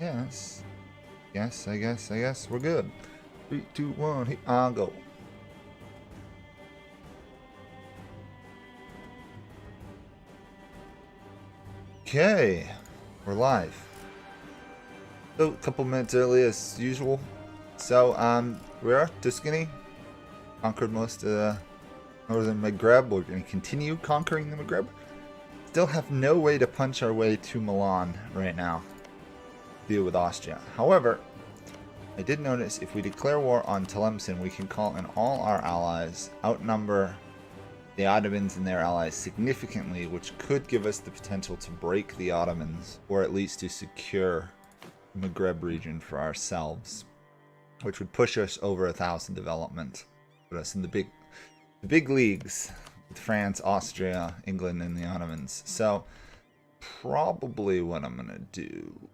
Yes. Yes, I guess we're good. 3, 2, 1, here I go. Okay, we're live. So, a couple minutes early as usual. So, we are Tuscany. Conquered most of the northern Maghreb. We're going to continue conquering the Maghreb. Still have no way to punch our way to Milan right now. Deal with Austria. However, I did notice if we declare war on Tlemcen, we can call in all our allies, outnumber the Ottomans and their allies significantly, which could give us the potential to break the Ottomans, or at least to secure the Maghreb region for ourselves, which would push us over 1,000 development, put us in the big leagues with France, Austria, England, and the Ottomans. So probably what I'm gonna do.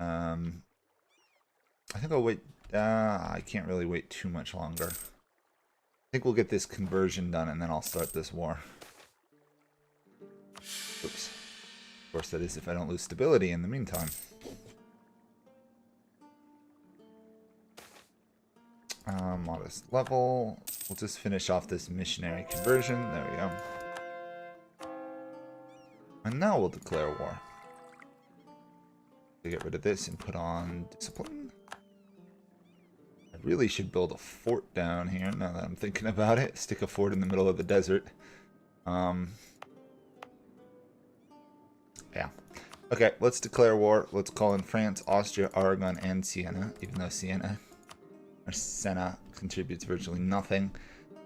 I think I'll wait. I can't really wait too much longer. I think we'll get this conversion done and then I'll start this war. Oops. Of course, that is if I don't lose stability in the meantime. Modest level. We'll just finish off this missionary conversion. There we go. And now we'll declare war. To get rid of this and put on discipline. I really should build a fort down here now that I'm thinking about it. Stick a fort in the middle of the desert. Yeah. Okay, let's declare war. Let's call in France, Austria, Aragon, and Siena, even though Siena contributes virtually nothing.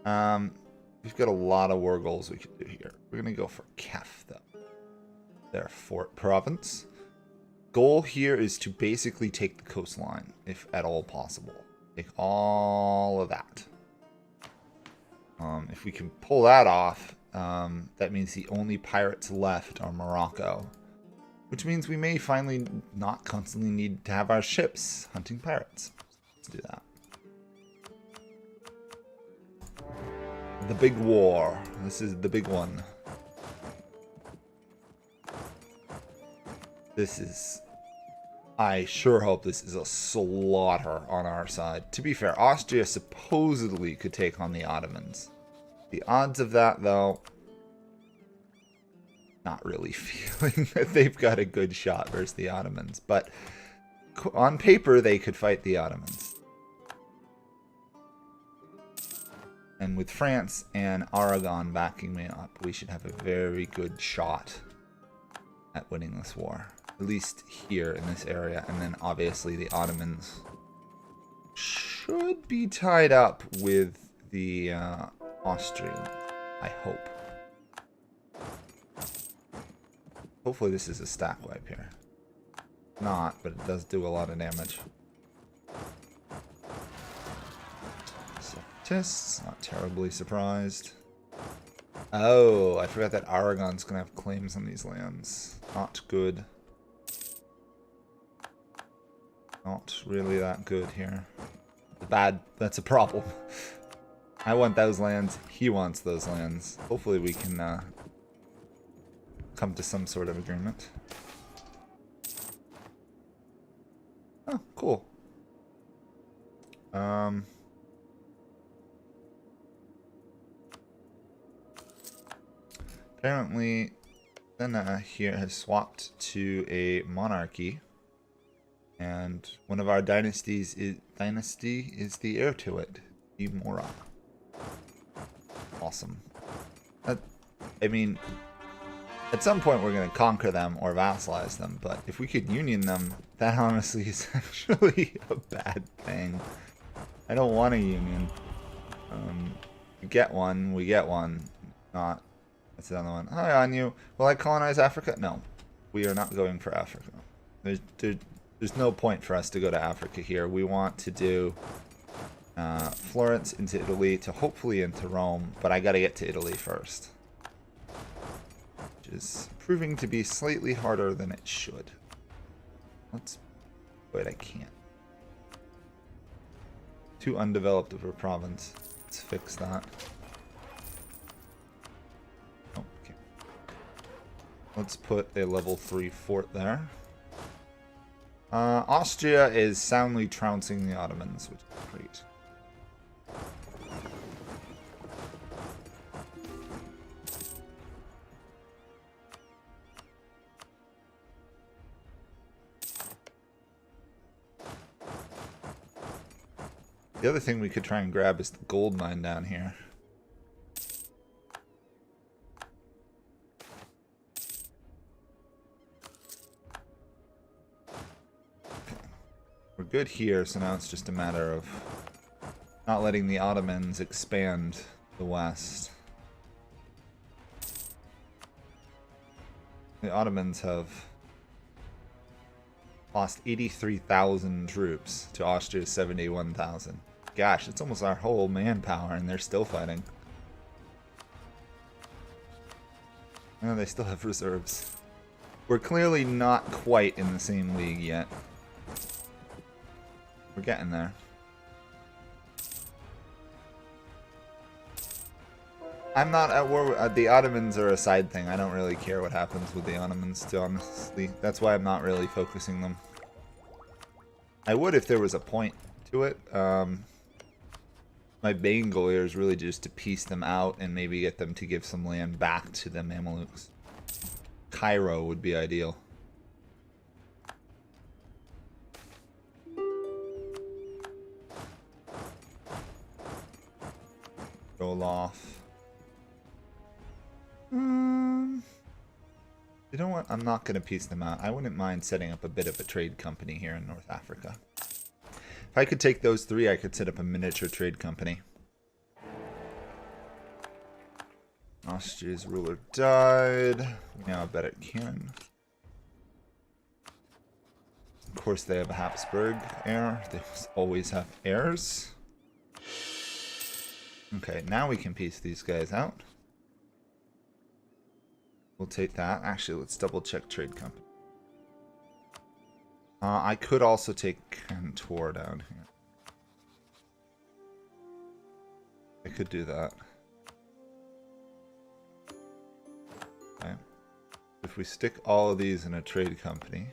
We've got a lot of war goals we could do here. We're going to go for Kef, though. Their fort province. Goal here is to basically take the coastline, if at all possible. Take all of that. If we can pull that off, that means the only pirates left are Morocco. Which means we may finally not constantly need to have our ships hunting pirates. Let's do that. The big war. This is the big one. This is... I sure hope this is a slaughter on our side. To be fair, Austria supposedly could take on the Ottomans. The odds of that, though, not really feeling that they've got a good shot versus the Ottomans. But on paper, they could fight the Ottomans. And with France and Aragon backing me up, we should have a very good shot at winning this war. At least here in this area. And then obviously the Ottomans should be tied up with the Austrians, I hope. Hopefully this is a stack wipe here. Not, but it does do a lot of damage. Separatists, not terribly surprised. Oh, I forgot that Aragon's gonna have claims on these lands. Not good. Not really that good here. Bad. That's a problem. I want those lands. He wants those lands. Hopefully we can come to some sort of agreement. Oh, cool. Apparently, Senna here has swapped to a monarchy. And one of our dynasties is the heir to it, Imora. Awesome. I mean, at some point we're going to conquer them or vassalize them, but if we could union them, that honestly is actually a bad thing. I don't want a union. We get one. Not. That's another one. Hi, on you. Will I colonize Africa? No. We are not going for Africa. There's no point for us to go to Africa here. We want to do Florence into Italy to hopefully into Rome, but I gotta get to Italy first. Which is proving to be slightly harder than it should. Wait, I can't. Too undeveloped of a province. Let's fix that. Oh, okay. Let's put a level 3 fort there. Austria is soundly trouncing the Ottomans, which is great. The other thing we could try and grab is the gold mine down here. We're good here, so now it's just a matter of not letting the Ottomans expand the west. The Ottomans have lost 83,000 troops to Austria's 71,000. Gosh, it's almost our whole manpower, and they're still fighting. And they still have reserves. We're clearly not quite in the same league yet. We're getting there. I'm not at war. The Ottomans are a side thing. I don't really care what happens with the Ottomans, to honestly. That's why I'm not really focusing them. I would if there was a point to it. My main goal here is really just to piece them out and maybe get them to give some land back to the Mamelukes. Cairo would be ideal. Roll off. You know what? I'm not going to piece them out. I wouldn't mind setting up a bit of a trade company here in North Africa. If I could take those three, I could set up a miniature trade company. Austria's ruler died. We now bet it can. Of course, they have a Habsburg heir. They always have heirs. Okay, now we can piece these guys out. We'll take that. Actually, let's double check trade company. I could also take Cantor down here. I could do that. Okay. If we stick all of these in a trade company.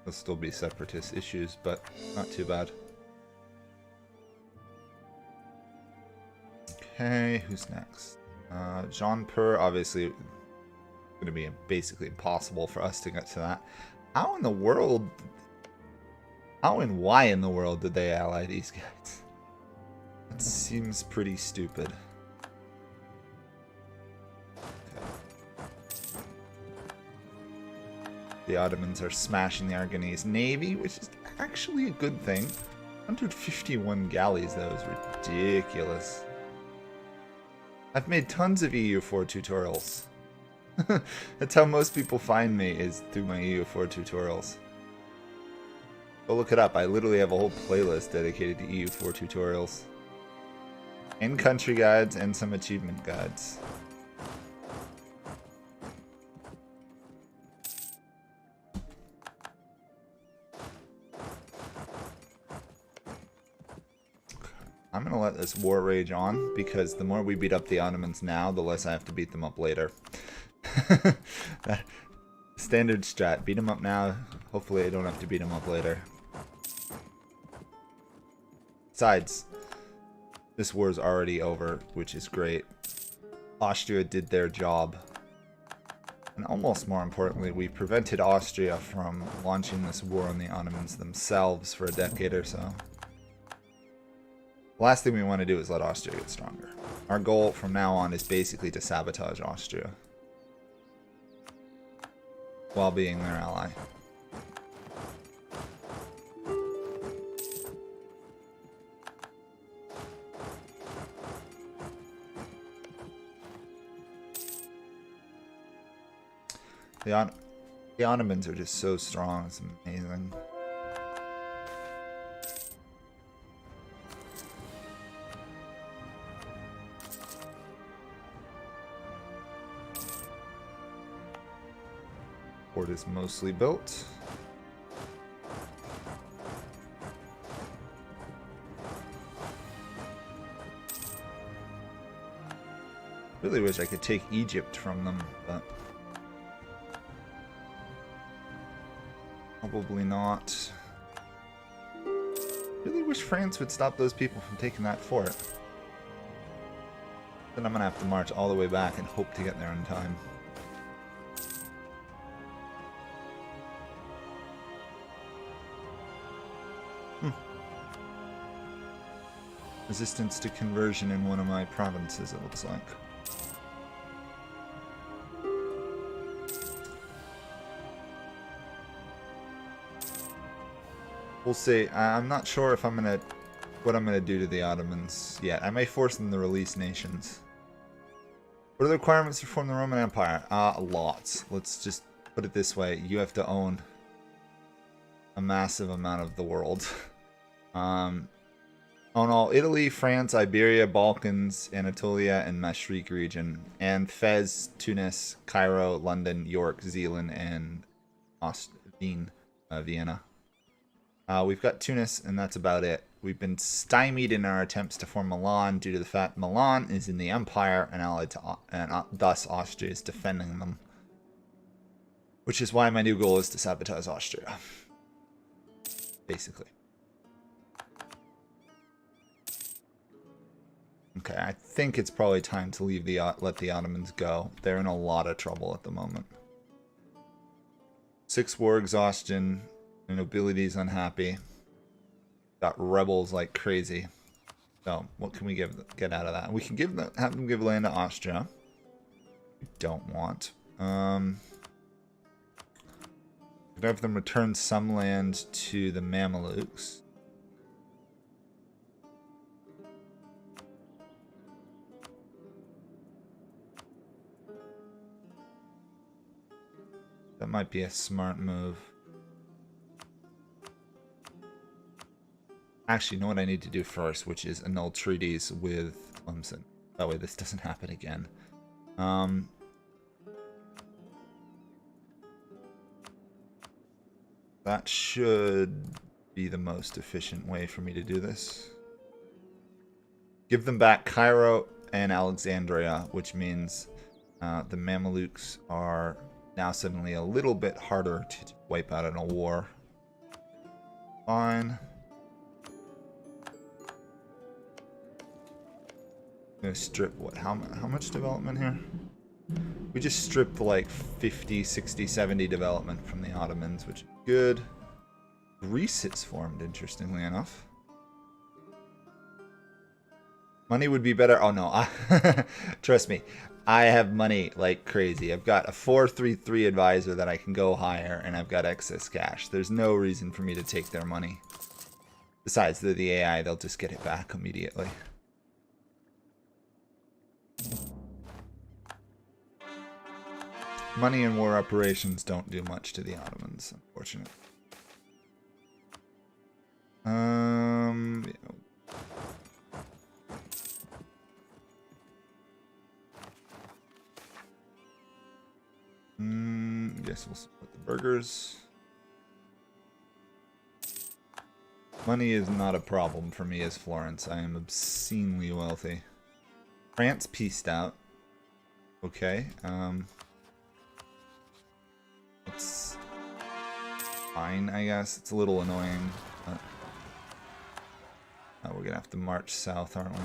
There'll still be separatist issues, but not too bad. Okay, who's next? Jean Pur, obviously, going to be basically impossible for us to get to that. How in the world, how and why in the world did they ally these guys? That seems pretty stupid. Okay. The Ottomans are smashing the Aragonese navy, which is actually a good thing. 151 galleys, though, is ridiculous. I've made tons of EU4 tutorials. That's how most people find me, is through my EU4 tutorials. Go look it up. I literally have a whole playlist dedicated to EU4 tutorials. And country guides and some achievement guides. I'm going to let this war rage on, because the more we beat up the Ottomans now, the less I have to beat them up later. Standard strat. Beat them up now. Hopefully I don't have to beat them up later. Besides, this war is already over, which is great. Austria did their job. And almost more importantly, we prevented Austria from launching this war on the Ottomans themselves for a decade or so. The last thing we want to do is let Austria get stronger. Our goal from now on is basically to sabotage Austria while being their ally. The Ottomans are just so strong, it's amazing. Port is mostly built. Really wish I could take Egypt from them, but probably not. Really wish France would stop those people from taking that fort. Then I'm gonna have to march all the way back and hope to get there in time. Resistance to conversion in one of my provinces, it looks like. We'll see. I'm not sure if what I'm gonna do to the Ottomans yet. I may force them to release nations. What are the requirements to form the Roman Empire? Lots. Let's just put it this way. You have to own a massive amount of the world. Own all Italy, France, Iberia, Balkans, Anatolia, and Mashriq region. And Fez, Tunis, Cairo, London, York, Zealand, and Vienna. We've got Tunis, and that's about it. We've been stymied in our attempts to form Milan due to the fact Milan is in the Empire and allied to, and thus Austria is defending them. Which is why my new goal is to sabotage Austria. Basically. Okay, I think it's probably time to let the Ottomans go. They're in a lot of trouble at the moment. 6 war exhaustion. The nobility is unhappy. Got rebels like crazy. So, what can we get out of that? We can have them give land to Austria. We don't want. Could have them return some land to the Mamelukes. That might be a smart move. Actually, you know what I need to do first, which is annul treaties with Clemson. That way this doesn't happen again. That should be the most efficient way for me to do this. Give them back Cairo and Alexandria, which means the Mamelukes are now suddenly a little bit harder to wipe out in a war. Fine. I'm gonna strip what? How much development here? We just stripped like 50, 60, 70 development from the Ottomans, which is good. Greece is formed, interestingly enough. Money would be better. Oh no, trust me. I have money like crazy. I've got a 433 advisor that I can go hire, and I've got excess cash. There's no reason for me to take their money. Besides, they're the AI, they'll just get it back immediately. Money and war operations don't do much to the Ottomans, unfortunately. Yeah. Guess we'll support the burgers. Money is not a problem for me as Florence. I am obscenely wealthy. France pieced out. Okay. It's fine, I guess. It's a little annoying. But we're gonna have to march south, aren't we?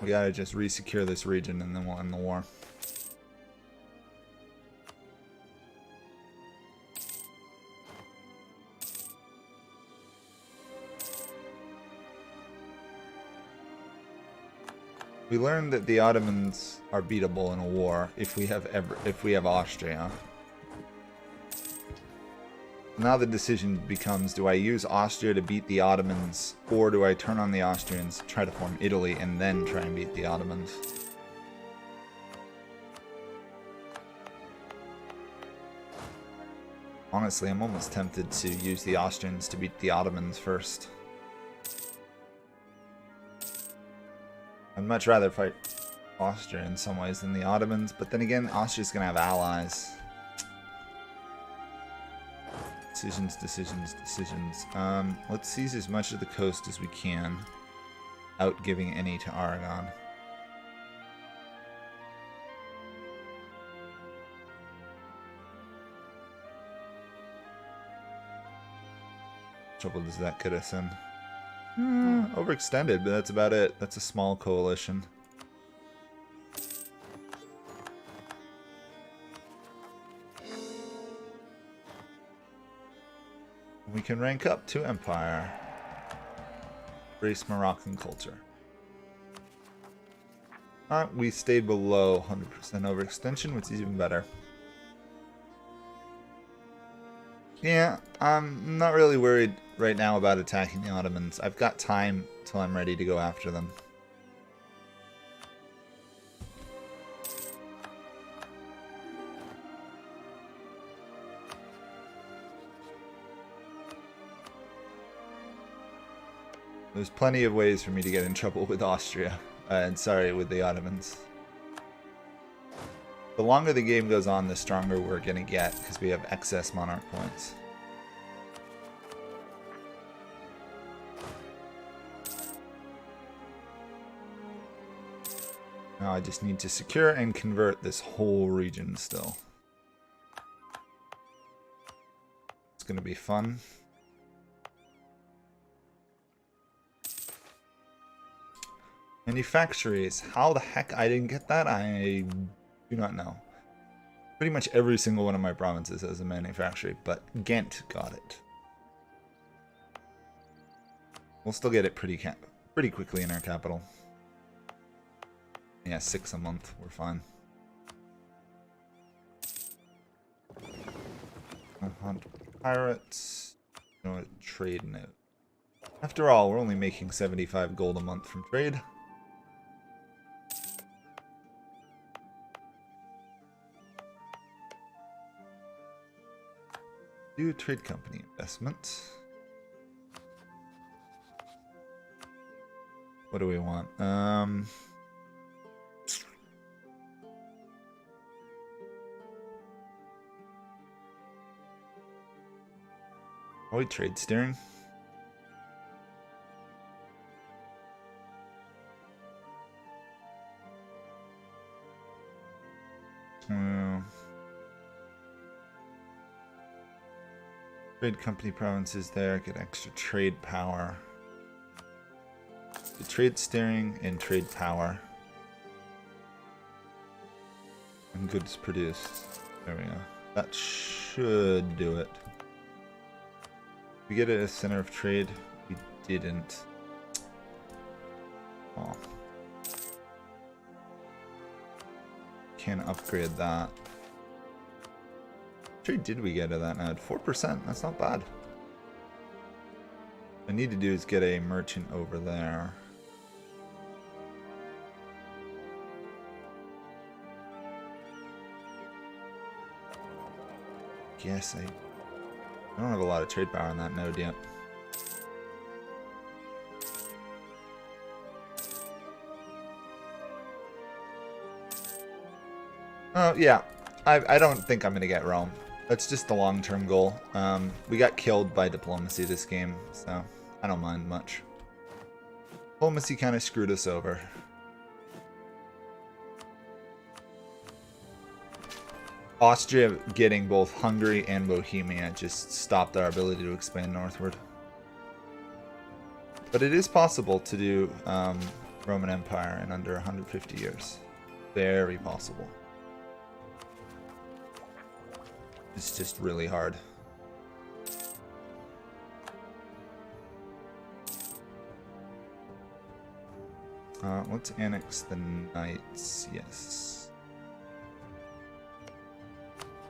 We gotta just re-secure this region and then we'll end the war. We learned that the Ottomans are beatable in a war if we have Austria. Now the decision becomes, do I use Austria to beat the Ottomans, or do I turn on the Austrians, try to form Italy, and then try and beat the Ottomans? Honestly, I'm almost tempted to use the Austrians to beat the Ottomans first. I'd much rather fight Austria in some ways than the Ottomans, but then again, Austria's gonna have allies. Decisions, decisions, decisions. Let's seize as much of the coast as we can, without giving any to Aragon. Trouble does that get us in? Overextended, but that's about it. That's a small coalition. We can rank up to Empire. Embrace Moroccan culture. We stayed below 100% overextension, which is even better. Yeah, I'm not really worried right now about attacking the Ottomans. I've got time till I'm ready to go after them. There's plenty of ways for me to get in trouble with Austria. With the Ottomans. The longer the game goes on, the stronger we're going to get, because we have excess monarch points. Now I just need to secure and convert this whole region still. It's going to be fun. Manufactories. How the heck I didn't get that, I do not know. Pretty much every single one of my provinces has a manufactory, but Ghent got it. We'll still get it pretty quickly in our capital. Yeah, 6 a month. We're fine. Hunt pirates. No trade note. After all, we're only making 75 gold a month from trade. Do trade company investment. What do we want? Trade steering. Trade company provinces there, get extra trade power. The trade steering and trade power. And goods produced. There we go. That should do it. We get a center of trade. We didn't. Oh. Can upgrade that. What trade did we get at that now? 4%. That's not bad. What I need to do is get a merchant over there. Guess I don't have a lot of trade power on that node yet. Oh, yeah. I don't think I'm going to get Rome. That's just the long-term goal. We got killed by diplomacy this game, so I don't mind much. Diplomacy kind of screwed us over. Austria getting both Hungary and Bohemia just stopped our ability to expand northward. But it is possible to do Roman Empire in under 150 years. Very possible. It's just really hard. Let's annex the Knights. Yes.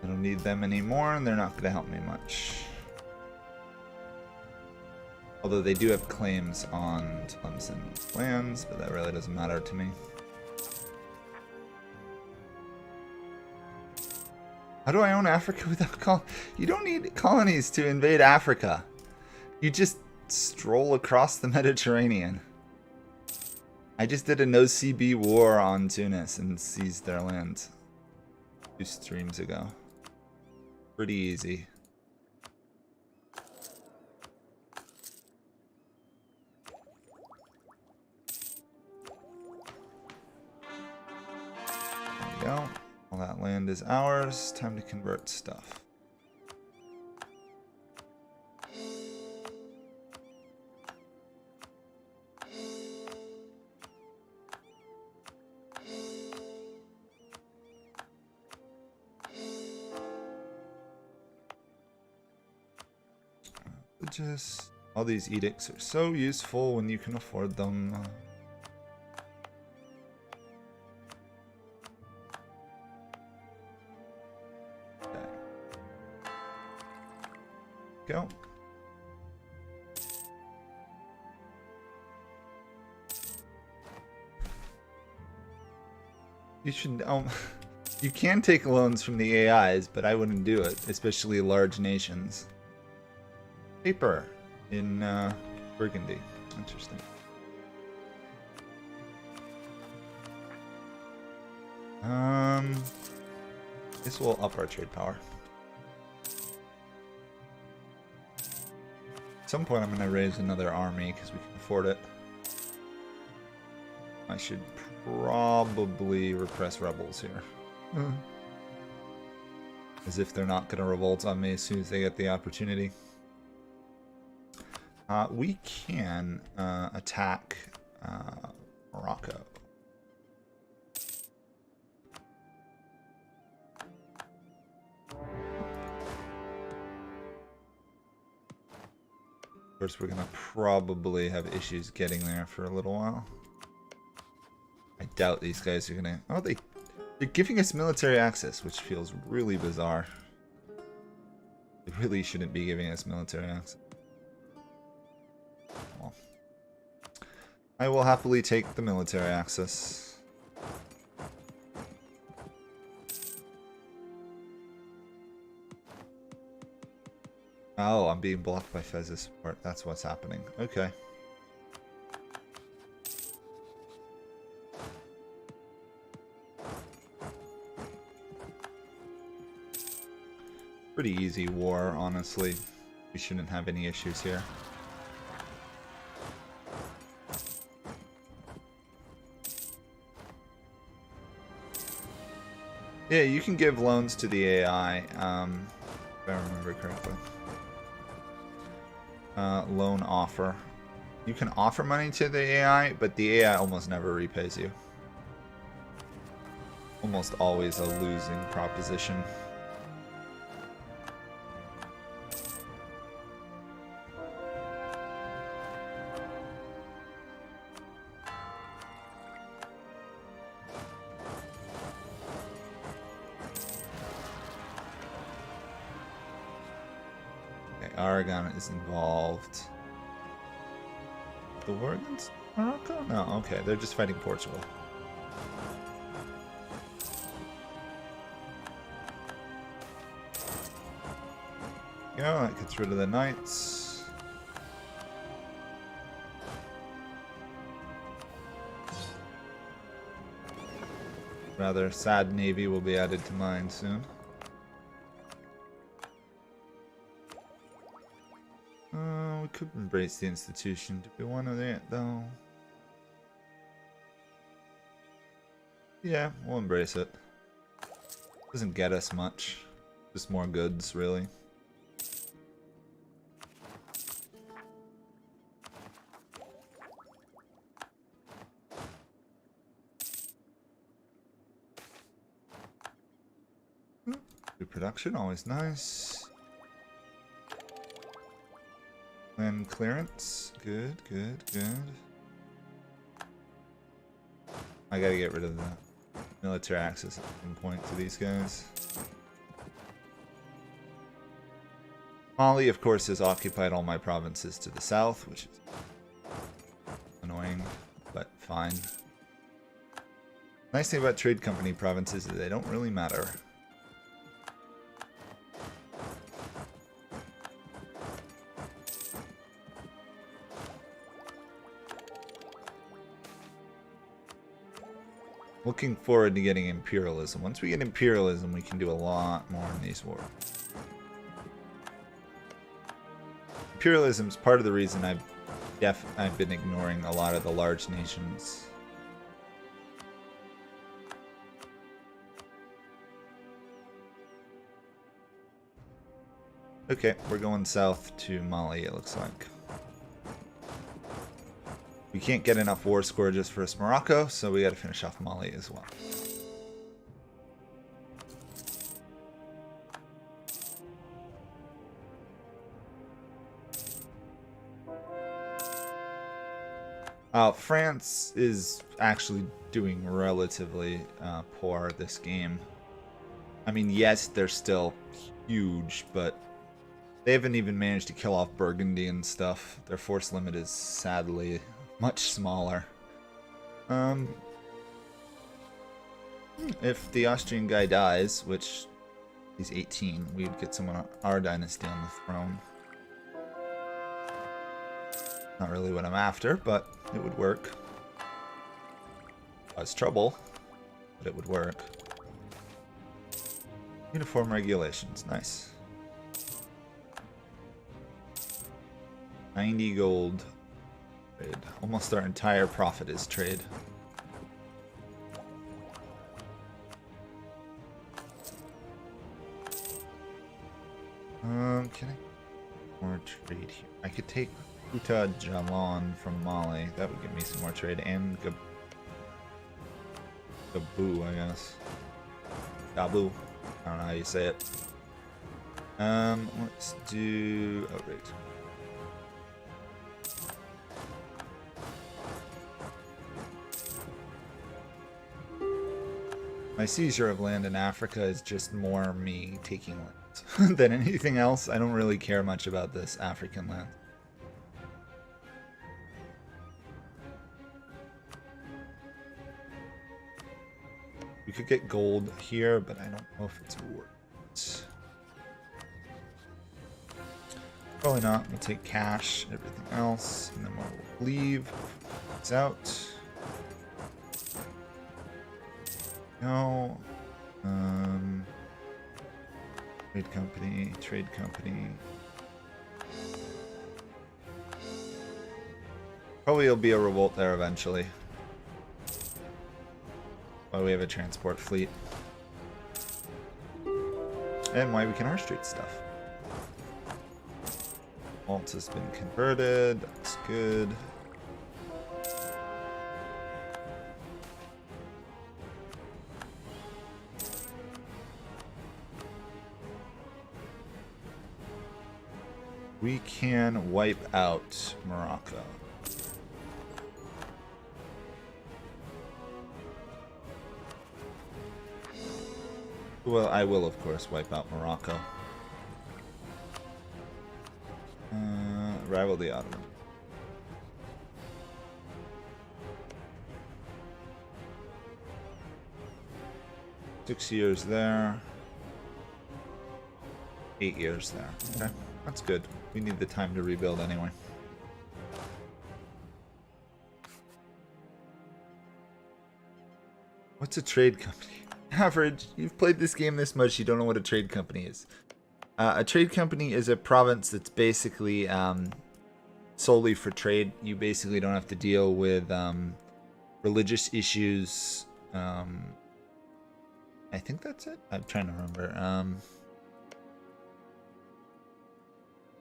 I don't need them anymore, and they're not going to help me much. Although they do have claims on Tlemcen's lands, but that really doesn't matter to me. How do I own Africa without You don't need colonies to invade Africa. You just stroll across the Mediterranean. I just did a no CB war on Tunis and seized their land 2 streams ago. Pretty easy. There we go. All that land is ours. Time to convert stuff. Just all these edicts are so useful when you can afford them. Okay. Go. You should you can take loans from the AIs, but I wouldn't do it, especially large nations. Paper in Burgundy. Interesting. This will up our trade power. At some point I'm going to raise another army because we can afford it. I should probably repress rebels here. As if they're not going to revolt on me as soon as they get the opportunity. We can attack Morocco. Of course, we're going to probably have issues getting there for a little while. I doubt these guys are going to... Oh, they're giving us military access, which feels really bizarre. They really shouldn't be giving us military access. Well, I will happily take the military access. Oh, I'm being blocked by Fez's support. That's what's happening. Okay. Pretty easy war, honestly. We shouldn't have any issues here. Yeah, you can give loans to the AI, if I remember correctly. Loan offer. You can offer money to the AI, but the AI almost never repays you. Almost always a losing proposition. Aragon is involved. The war against Morocco? No, okay, they're just fighting Portugal. Yeah, that gets rid of the knights. Rather sad navy will be added to mine soon. We could embrace the institution. Do we want to do it though? Yeah, we'll embrace it. Doesn't get us much. Just more goods, really. Good production, always nice. Land clearance. Good, good, good. I gotta get rid of the military access at some point to these guys. Mali, of course, has occupied all my provinces to the south, which is annoying, but fine. Nice thing about trade company provinces is they don't really matter. Looking forward to getting imperialism. Once we get imperialism, we can do a lot more in these wars. Imperialism is part of the reason I've been ignoring a lot of the large nations. Okay, we're going south to Mali, it looks like. We can't get enough war scourges for us Morocco, so we gotta finish off Mali as well. France is actually doing relatively poor this game. I mean, yes, they're still huge, but they haven't even managed to kill off Burgundy and stuff. Their force limit is sadly much smaller. If the Austrian guy dies, which he's 18, we'd get someone on our dynasty on the throne. Not really what I'm after, but it would work. Cause trouble, but it would work. Uniform regulations, nice. 90 gold trade. Almost our entire profit is trade. Can I more trade here? I could take Uta Jalan from Mali. That would give me some more trade. And Gabu, I guess. Gabu. I don't know how you say it. Let's do... Oh, right. My seizure of land in Africa is just more me taking land than anything else. I don't really care much about this African land. We could get gold here, but I don't know if it's worth it. Probably not. We'll take cash, everything else, and then we'll leave. It's out. No. Trade company. Probably will be a revolt there eventually. Why we have a transport fleet. And why we can arch trade stuff. Malta has been converted. That's good. We can wipe out Morocco. Well, I will, of course, wipe out Morocco. Rival the Ottoman. Six years there. 8 years there. Okay, that's good. We need the time to rebuild anyway. What's a trade company? Average. You've played this game this much, you don't know what a trade company is. A trade company is a province that's basically solely for trade. You basically don't have to deal with religious issues. I think that's it. I'm trying to remember.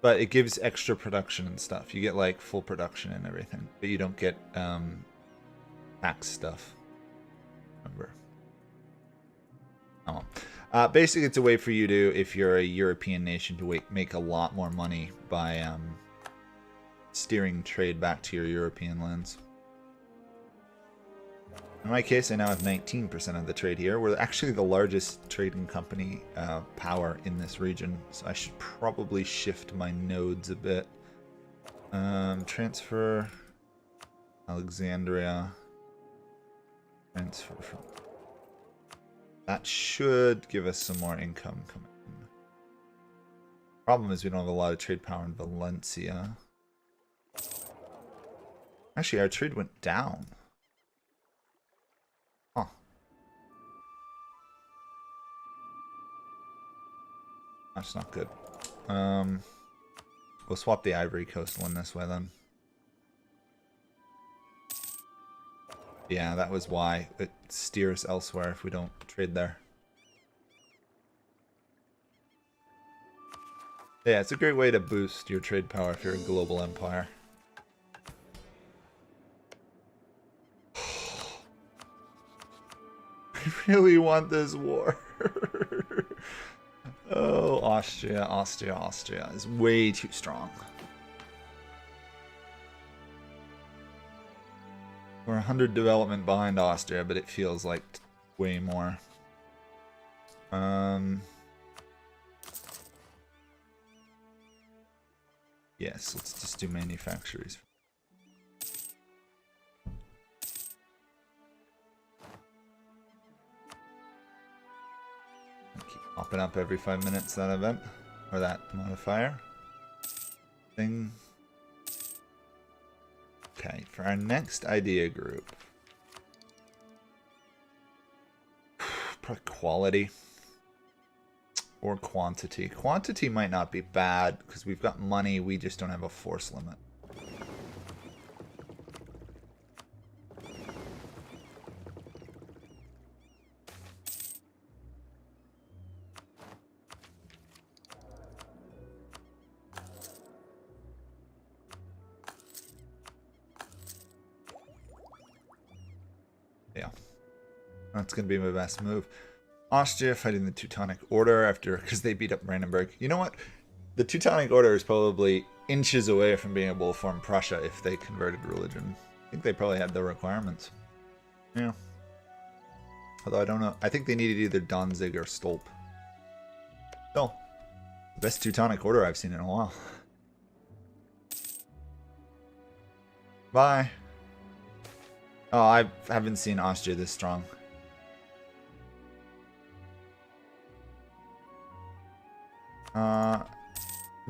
But it gives extra production and stuff. You get like full production and everything, but you don't get tax stuff. Remember. Oh. Basically, it's a way for you to, if you're a European nation, to make a lot more money by steering trade back to your European lands. In my case, I now have 19% of the trade here. We're actually the largest trading company power in this region, so I should probably shift my nodes a bit. Transfer Alexandria. Transfer from... That should give us some more income coming in. Problem is we don't have a lot of trade power in Valencia. Actually, our trade went down. Huh. That's not good. We'll swap the Ivory Coast one this way then. Yeah, that was why. It steers elsewhere if we don't trade there. Yeah, it's a great way to boost your trade power if you're a global empire. I really want this war. Oh, Austria is way too strong. We're 100 development behind Austria, but it feels like way more. Yes, let's just do manufacturers. Keep popping up every 5 minutes, that event, or that modifier thing. Okay, for our next idea group, probably quality or quantity. Quantity might not be bad because we've got money, we just don't have a force limit. Yeah, that's going to be my best move. Austria fighting the Teutonic Order after, because they beat up Brandenburg. You know what? The Teutonic Order is probably inches away from being able to form Prussia if they converted religion. I think they probably had the requirements. Yeah. Although I don't know. I think they needed either Danzig or Stolp. Still, the best Teutonic Order I've seen in a while. Bye. Oh, I haven't seen Austria this strong.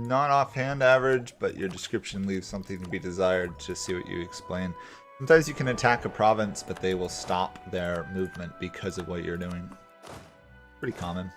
Not offhand average, but your description leaves something to be desired. Just see what you explain. Sometimes you can attack a province, but they will stop their movement because of what you're doing. Pretty common.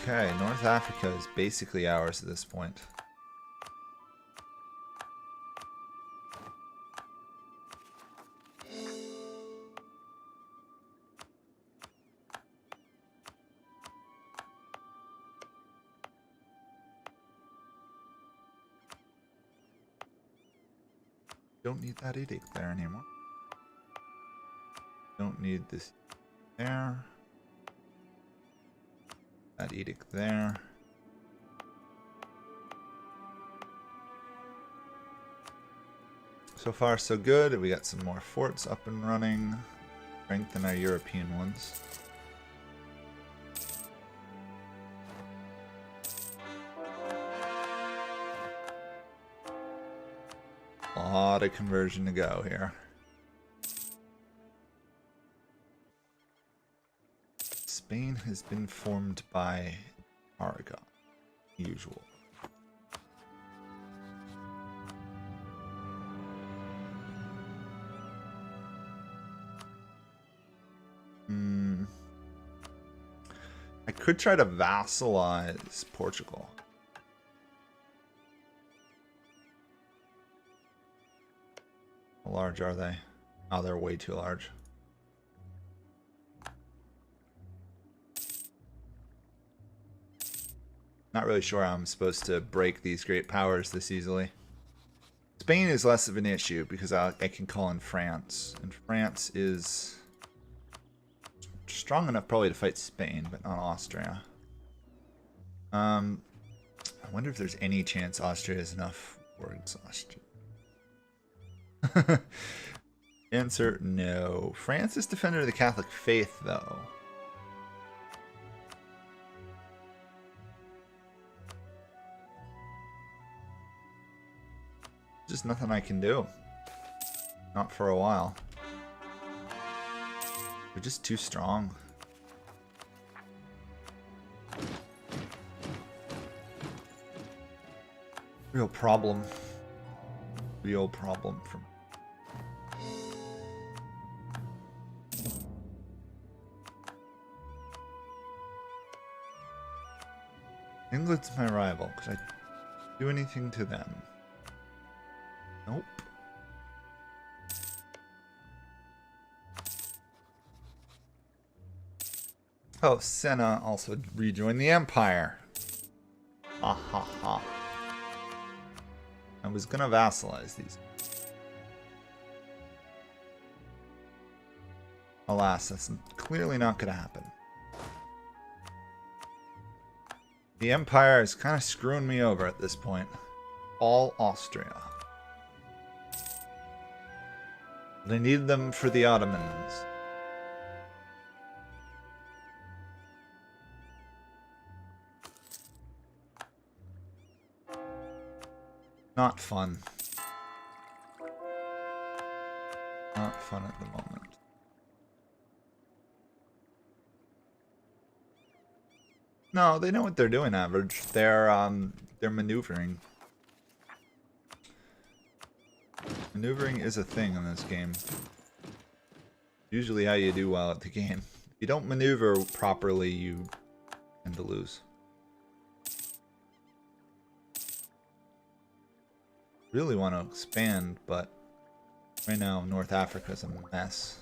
Okay, North Africa is basically ours at this point. Don't need that edict there anymore. Don't need this there. That edict there. So far so good. We got some more forts up and running. Strengthen our European ones. A lot of conversion to go here. Spain has been formed by Aragon. Usual. I could try to vassalize Portugal. How large are they? Oh, they're way too large. Not really sure how I'm supposed to break these great powers this easily. Spain is less of an issue because I can call in France. And France is strong enough probably to fight Spain, but not Austria. I wonder if there's any chance Austria has enough words. Austria. Answer, no. France is defender of the Catholic faith, though. Just nothing I can do. Not for a while. They're just too strong. Real problem. Real problem for me. England's my rival. Could I do anything to them? Nope. Oh, Senna also rejoined the Empire. Ha ha ha. I was gonna vassalize these. Alas, that's clearly not gonna happen. The Empire is kind of screwing me over at this point. All Austria. They need them for the Ottomans. Not fun. Not fun at the moment. No, they know what they're doing, Average. They're maneuvering. Maneuvering is a thing in this game. Usually how you do well at the game. If you don't maneuver properly, you tend to lose. Really want to expand, but right now North Africa's a mess.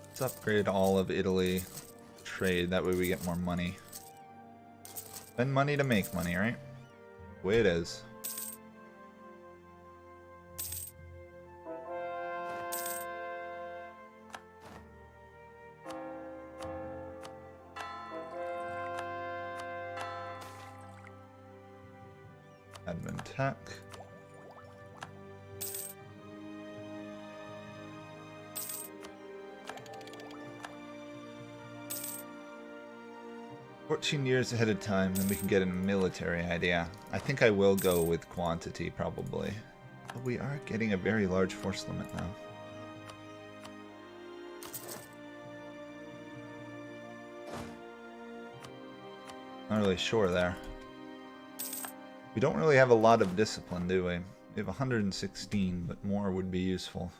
Let's upgrade all of Italy. Trade, that way we get more money. Spend money to make money, right? The way it is. Admin tech. $14 ahead of time, then we can get a military idea. I think I will go with quantity, probably. But we are getting a very large force limit now. Not really sure there. We don't really have a lot of discipline, do we? We have 116, but more would be useful.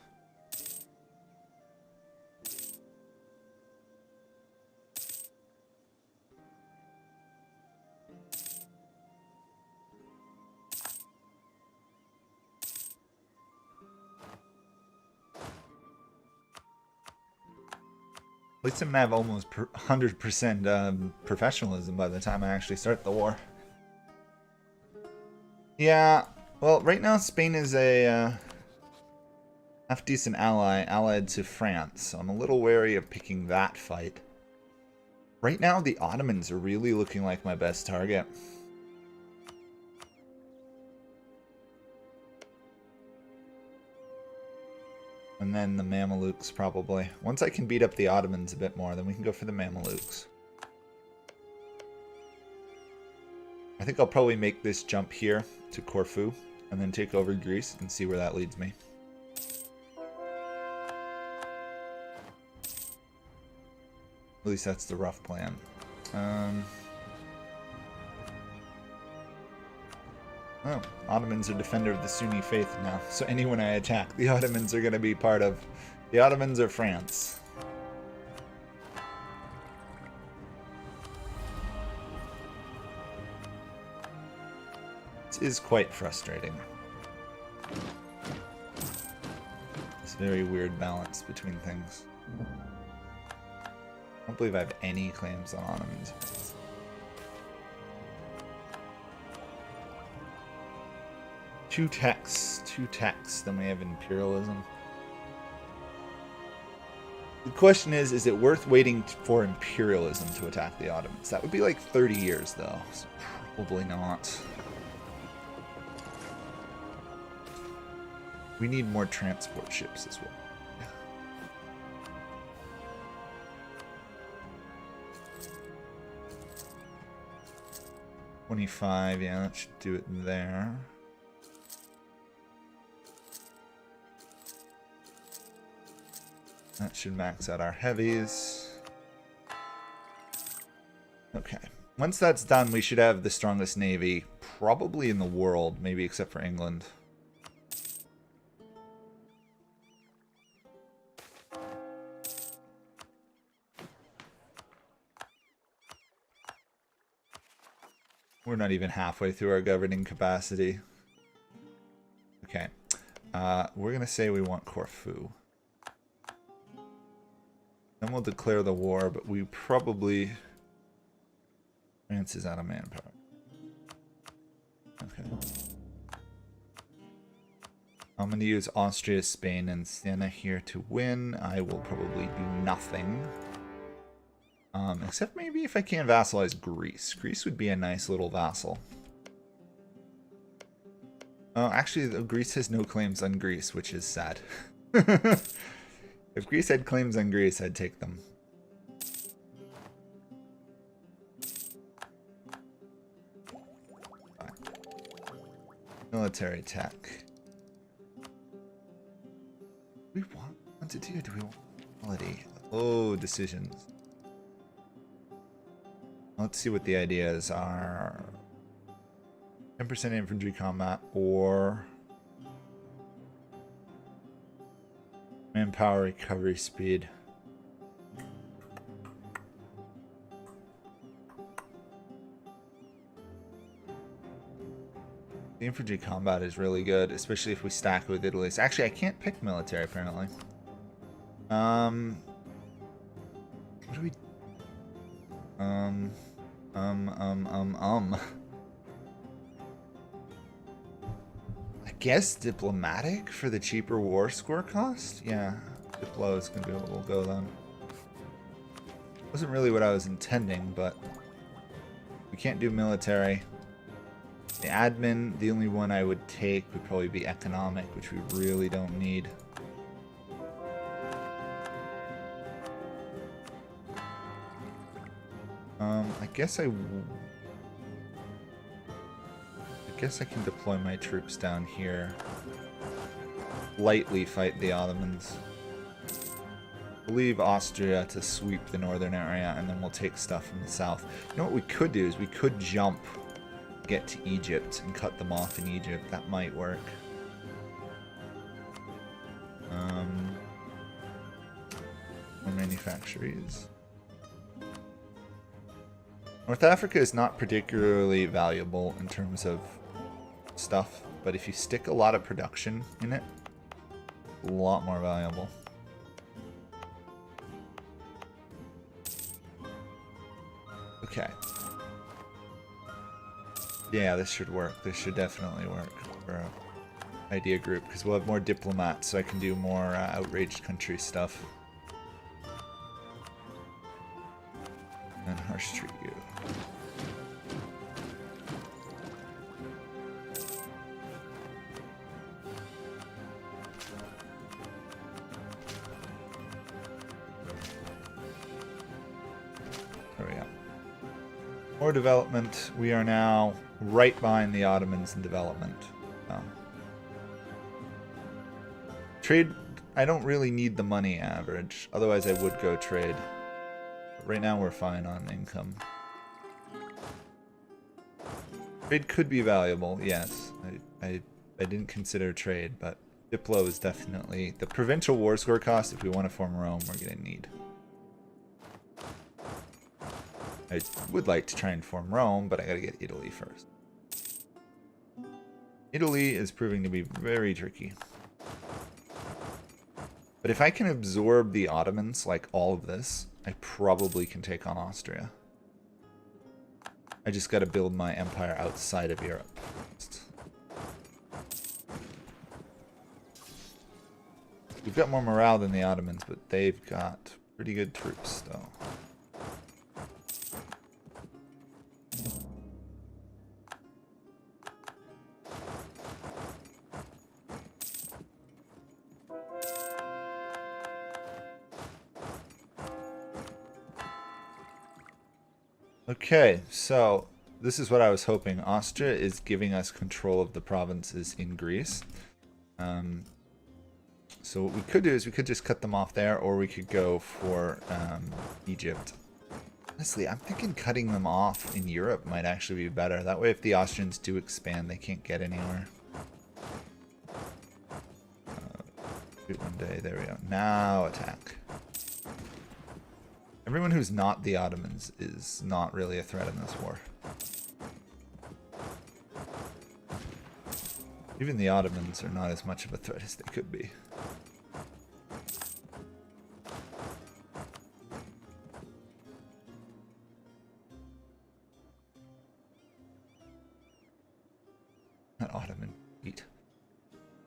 At least I'm gonna have almost 100% professionalism by the time I actually start the war. Yeah, well, right now Spain is a half-decent ally, allied to France, so I'm a little wary of picking that fight. Right now, the Ottomans are really looking like my best target. And then the Mamelukes, probably. Once I can beat up the Ottomans a bit more, then we can go for the Mamelukes. I think I'll probably make this jump here to Corfu, and then take over Greece and see where that leads me. At least that's the rough plan. Oh, Ottomans are defender of the Sunni faith now, so anyone I attack, the Ottomans are going to be part of. The Ottomans are France. This is quite frustrating. This very weird balance between things. I don't believe I have any claims on Ottomans. Two texts, then we have imperialism. The question is it worth waiting for imperialism to attack the Ottomans? That would be like 30 years, though. So probably not. We need more transport ships as well. 25, yeah, that should do it there. That should max out our heavies. Okay. Once that's done, we should have the strongest navy probably in the world, maybe except for England. We're not even halfway through our governing capacity. Okay. We're going to say we want Corfu. Then we'll declare the war, but we probably... France is out of manpower. Okay. I'm going to use Austria, Spain, and Siena here to win. I will probably do nothing. Except maybe if I can vassalize Greece. Greece would be a nice little vassal. Actually, Greece has no claims on Greece, which is sad. If Greece had claims on Greece, I'd take them. Fine. Military tech. Do we want quantity or do we want quality? Oh, decisions. Let's see what the ideas are. 10% infantry combat or manpower recovery speed. The infantry combat is really good, especially if we stack with Italy. So actually, I can't pick military apparently. What do we? I guess diplomatic for the cheaper war score cost? Yeah, Diplo is going to be what we'll go then. Wasn't really what I was intending, but we can't do military. The admin, the only one I would take would probably be economic, which we really don't need. I guess I can deploy my troops down here. Lightly fight the Ottomans. Leave Austria to sweep the northern area, and then we'll take stuff from the south. You know what we could do is we could jump, get to Egypt, and cut them off in Egypt. That might work. More manufactories. North Africa is not particularly valuable in terms of stuff, but if you stick a lot of production in it, a lot more valuable. Okay. Yeah, this should work. This should definitely work for an idea group, because we'll have more diplomats, so I can do more outraged country stuff. And harsh treat you. There we go. More development. We are now right behind the Ottomans in development. Trade, I don't really need the money average. Otherwise I would go trade. But right now we're fine on income. Trade could be valuable, yes. I didn't consider trade, but Diplo is definitely the provincial war score cost. If we want to form Rome, we're going to need. I would like to try and form Rome, but I gotta get Italy first. Italy is proving to be very tricky. But if I can absorb the Ottomans, like all of this, I probably can take on Austria. I just gotta build my empire outside of Europe. We've got more morale than the Ottomans, but they've got pretty good troops, though. Okay, so this is what I was hoping. Austria is giving us control of the provinces in Greece. So what we could do is we could just cut them off there, or we could go for Egypt. Honestly, I'm thinking cutting them off in Europe might actually be better. That way if the Austrians do expand, they can't get anywhere. One day, there we go. Now attack. Everyone who's not the Ottomans is not really a threat in this war. Even the Ottomans are not as much of a threat as they could be. That Ottoman fleet.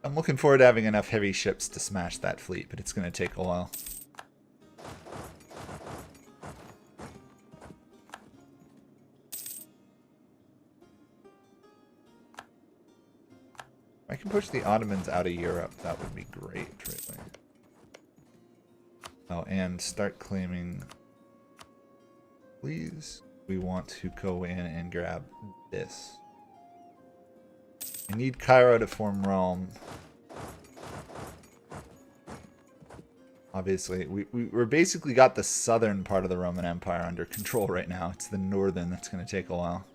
I'm looking forward to having enough heavy ships to smash that fleet, but it's going to take a while. If I can push the Ottomans out of Europe, that would be great, really. Oh, and start claiming... Please. We want to go in and grab this. I need Cairo to form Rome. Obviously, we're basically got the southern part of the Roman Empire under control right now. It's the northern that's going to take a while.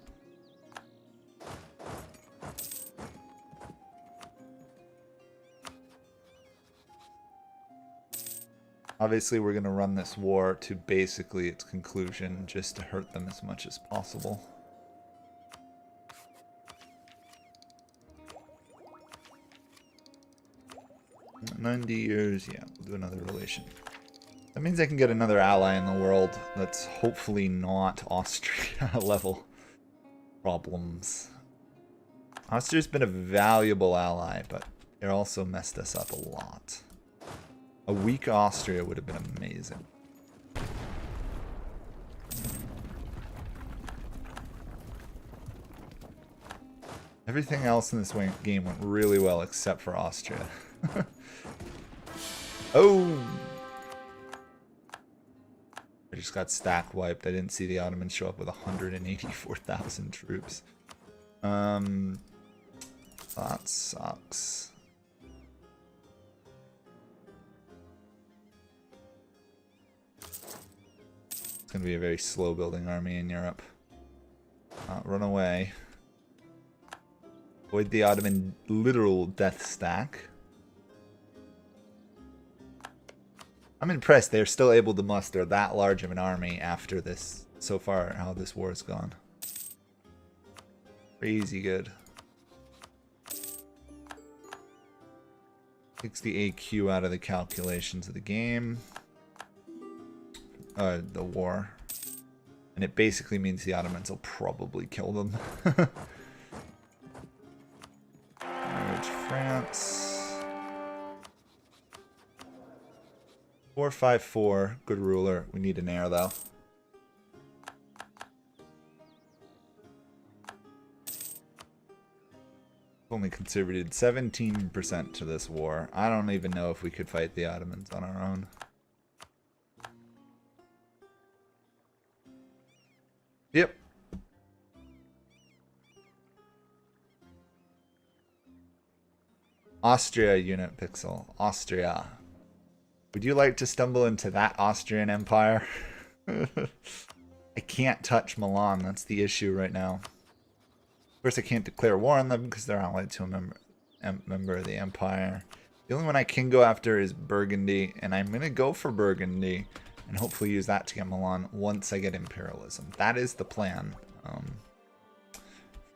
Obviously, we're going to run this war to basically its conclusion, just to hurt them as much as possible. 90 years, yeah, we'll do another relation. That means I can get another ally in the world that's hopefully not Austria level problems. Austria's been a valuable ally, but it also messed us up a lot. A weak Austria would have been amazing. Everything else in this game went really well except for Austria. Oh! I just got stack wiped. I didn't see the Ottomans show up with 184,000 troops. That sucks. It's gonna be a very slow building army in Europe. Run away. Avoid the Ottoman literal death stack. I'm impressed they're still able to muster that large of an army after this, so far, how this war has gone. Crazy good. Takes the AQ out of the calculations of the game. The war. And it basically means the Ottomans will probably kill them. France. 454, good ruler. We need an heir though. Only contributed 17% to this war. I don't even know if we could fight the Ottomans on our own. Yep. Austria unit pixel. Austria. Would you like to stumble into that Austrian Empire? I can't touch Milan. That's the issue right now. Of course, I can't declare war on them because they're allied to a member of the Empire. The only one I can go after is Burgundy, and I'm going to go for Burgundy and hopefully use that to get Milan once I get imperialism. That is the plan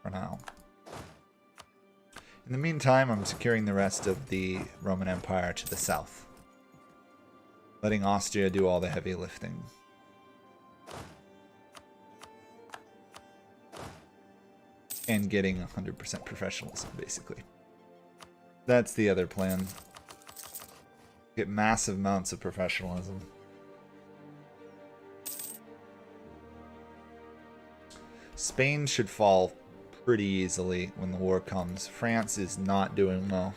for now. In the meantime, I'm securing the rest of the Roman Empire to the south. Letting Austria do all the heavy lifting. And getting 100% professionalism, basically. That's the other plan. Get massive amounts of professionalism. Spain should fall pretty easily when the war comes. France is not doing well.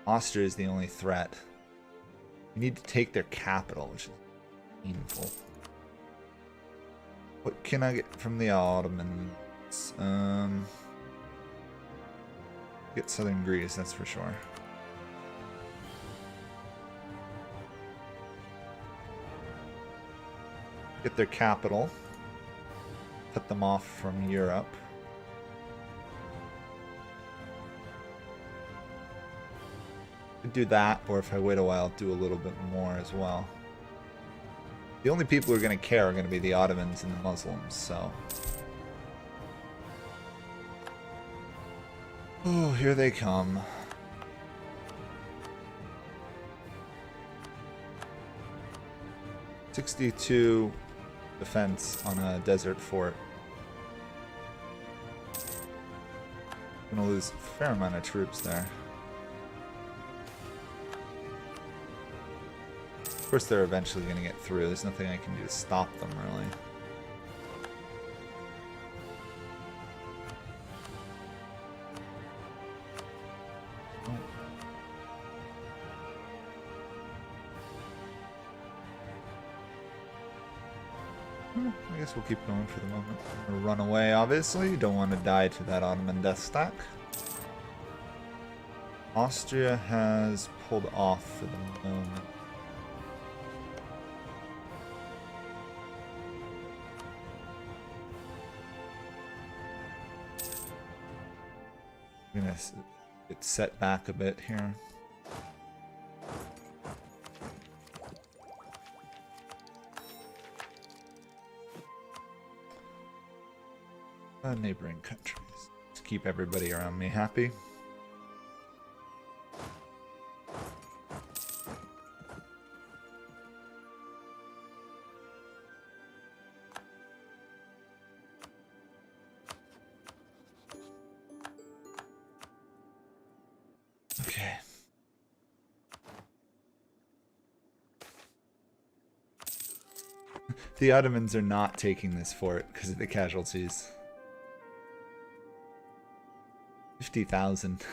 Austria is the only threat. We need to take their capital, which is painful. What can I get from the Ottomans? revolts. Get southern Greece, that's for sure. Get their capital. Cut them off from Europe. Could do that, or if I wait a while, do a little bit more as well. The only people who are going to care are going to be the Ottomans and the Muslims, so... Oh, here they come. .62 defense on a desert fort. Gonna lose a fair amount of troops there. Of course they're eventually gonna get through. There's nothing I can do to stop them, really. I guess we'll keep going for the moment. We'll run away, obviously. You don't want to die to that Ottoman death stack. Austria has pulled off for the moment. I'm gonna get set back a bit here. Neighboring countries. Let's keep everybody around me happy. Okay. The Ottomans are not taking this fort because of the casualties. 50,000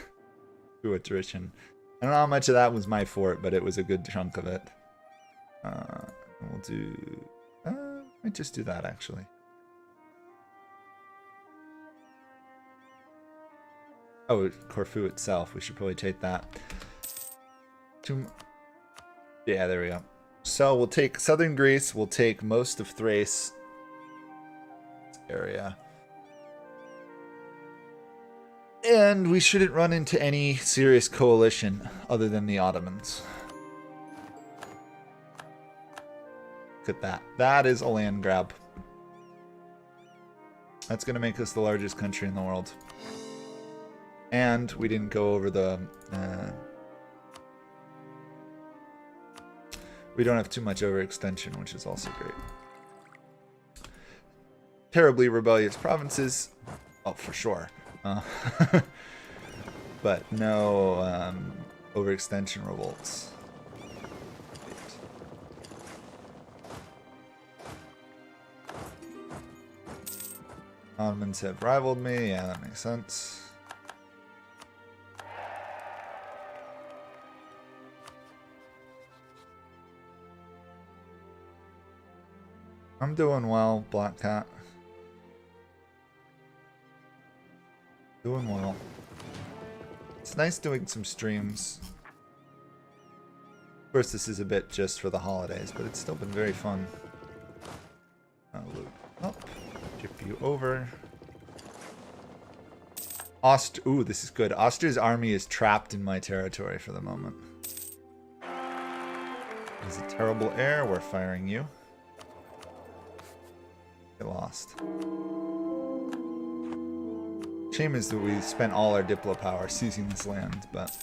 through attrition. I don't know how much of that was my fort, but it was a good chunk of it. We'll do... might just do that, actually. Oh, Corfu itself. We should probably take that. Yeah, there we go. So we'll take southern Greece. We'll take most of Thrace area. And we shouldn't run into any serious coalition other than the Ottomans. Look at that. That is a land grab. That's going to make us the largest country in the world. And we didn't go over the... we don't have too much overextension, which is also great. Terribly rebellious provinces. Oh, for sure. But no overextension revolts. Ottomans have rivaled me. Yeah, that makes sense. I'm doing well, Black Cat. Doing well. It's nice doing some streams. Of course, this is a bit just for the holidays, but it's still been very fun. Loot up. Chip you over. Ooh, this is good. Austria's army is trapped in my territory for the moment. It's a terrible air. We're firing you. Get lost. Shame is that we spent all our Diplo power seizing this land, but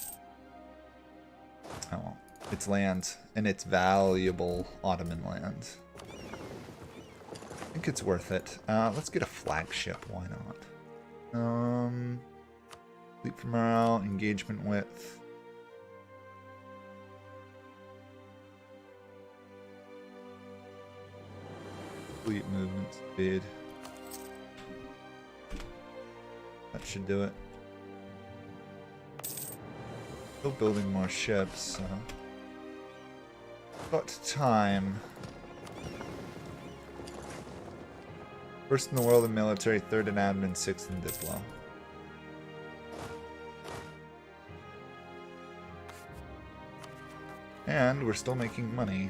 oh well. It's land, and it's valuable Ottoman land. I think it's worth it. Let's get a flagship, why not? Fleet for morale, engagement width. Fleet movement speed. That should do it. Still building more ships, so... got time. First in the world in military, third in admin, sixth in diplo. And we're still making money.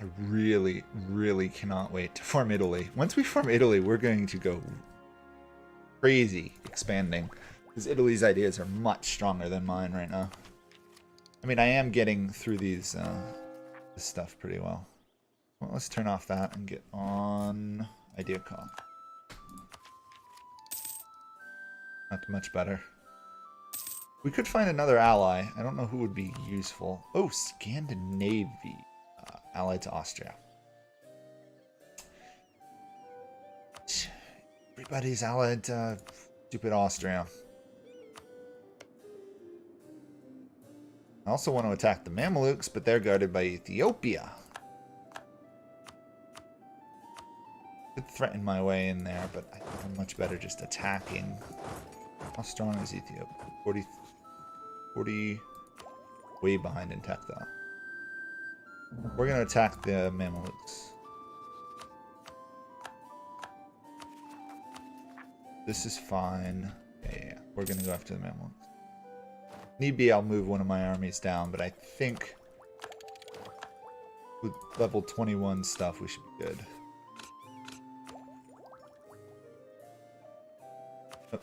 I really, really cannot wait to form Italy. Once we form Italy, we're going to go crazy expanding. Because Italy's ideas are much stronger than mine right now. I mean, I am getting through these this stuff pretty well. Well, let's turn off that and get on idea call. Not much better. We could find another ally. I don't know who would be useful. Oh, Scandinavia. Allied to Austria. Everybody's allied to stupid Austria. I also want to attack the Mamelukes, but they're guarded by Ethiopia. Could threaten my way in there, but I think I'm much better just attacking. How strong is Ethiopia? 40 way behind in tech, though. We're going to attack the Mamelukes. This is fine. Yeah. We're going to go after the Mamelukes. Need be, I'll move one of my armies down, but I think with level 21 stuff, we should be good. Oh.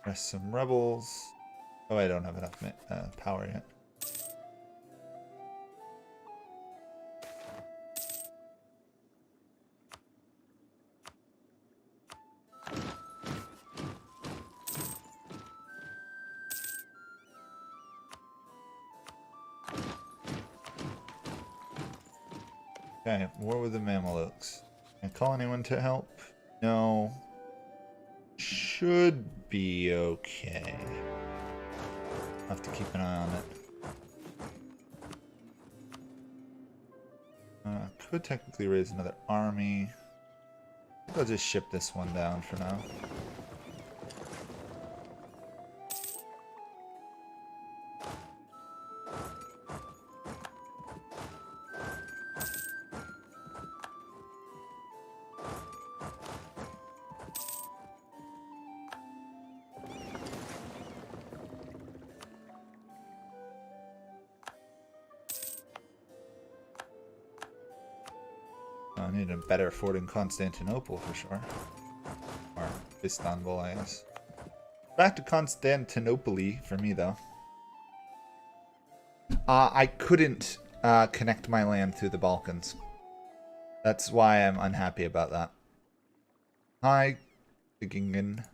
Press some rebels. Oh, I don't have enough power yet. Okay, war with the Mamelukes. Can I call anyone to help? No. Should be okay. I'll have to keep an eye on it. Could technically raise another army. I think I'll just ship this one down for now. I need a better fort in Constantinople for sure. Or Istanbul, I guess. Back to Constantinople for me, though. I couldn't connect my land through the Balkans. That's why I'm unhappy about that. Hi, Gingen.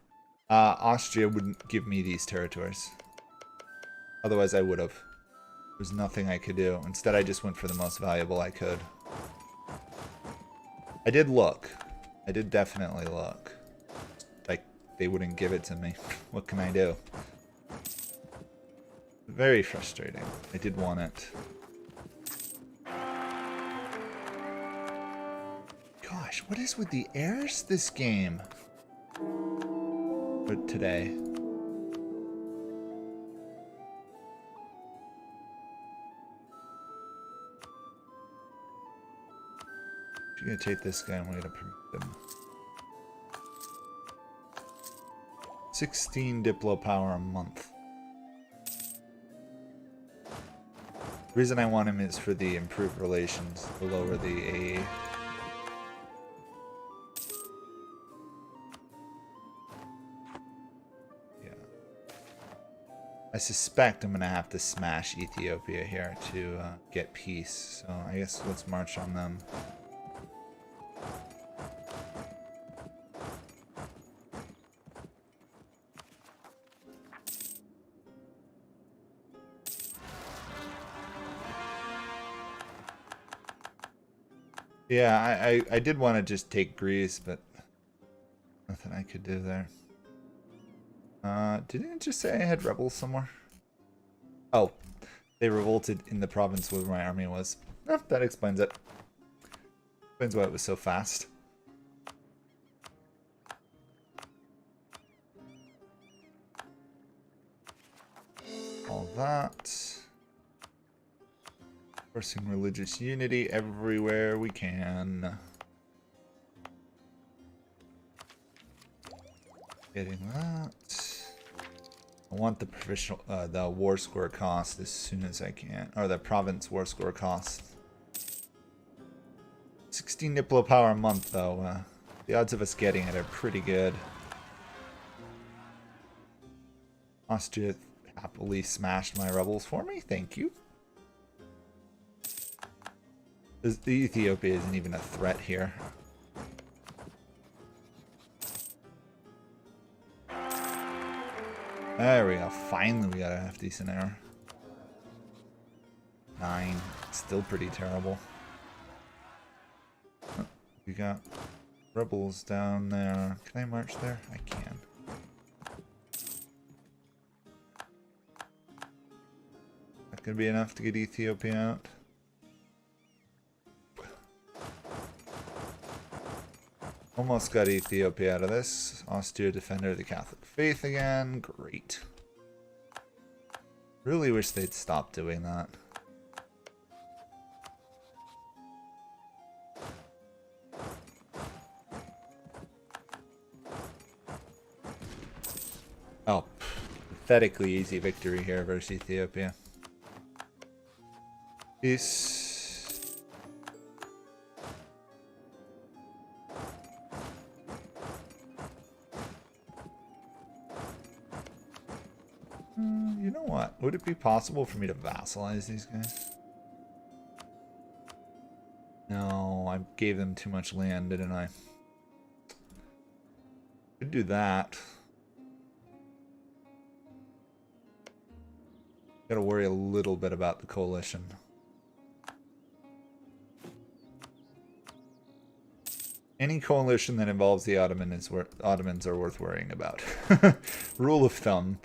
Austria wouldn't give me these territories. Otherwise, I would have. There's nothing I could do. Instead, I just went for the most valuable I could. I did look. I did definitely look. Like, they wouldn't give it to me. What can I do? Very frustrating. I did want it. Gosh, what is with the errors this game? Or today. We're gonna take this guy and we're gonna promote him. 16 Diplo power a month. The reason I want him is for the improved relations, to lower the A. Yeah. I suspect I'm gonna have to smash Ethiopia here to get peace, so I guess let's march on them. Yeah, I did want to just take Greece, but nothing I could do there. Didn't it just say I had rebels somewhere? Oh, they revolted in the province where my army was. Oh, that explains it. Explains why it was so fast. that. Forcing religious unity everywhere we can. Getting that. I want the provincial, the war score cost as soon as I can, or the province war score cost. 16 Diplo power a month, though. The odds of us getting it are pretty good. Austria happily smashed my rebels for me. Thank you. The Ethiopia isn't even a threat here. There we go. Finally, we got a half decent error. 9. Still pretty terrible. Oh, we got rebels down there. Can I march there? I can. That could be enough to get Ethiopia out. Almost got Ethiopia out of this. Austria defender of the Catholic faith again. Great. Really wish they'd stop doing that. Oh, pathetically easy victory here versus Ethiopia. Peace. You know what? Would it be possible for me to vassalize these guys? No, I gave them too much land, didn't I? Could do that. Gotta worry a little bit about the coalition. Any coalition that involves the Ottomans are worth worrying about. Rule of thumb.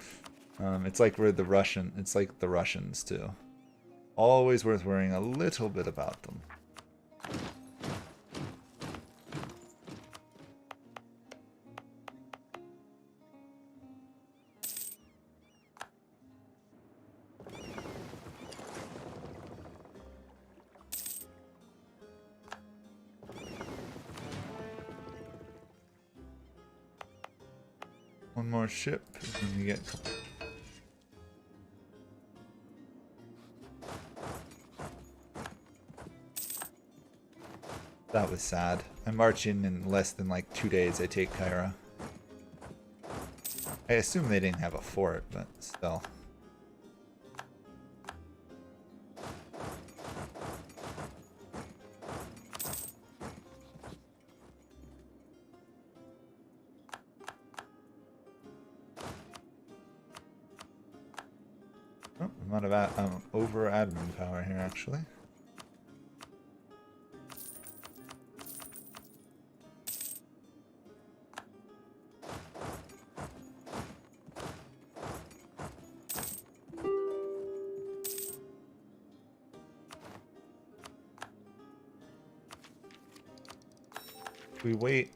It's like the Russians too. Always worth worrying a little bit about them. One more ship, and then we get. That was sad. I march in less than like 2 days. I take Cairo. I assume they didn't have a fort, but still. Oh, I'm over admin power here, actually. If we wait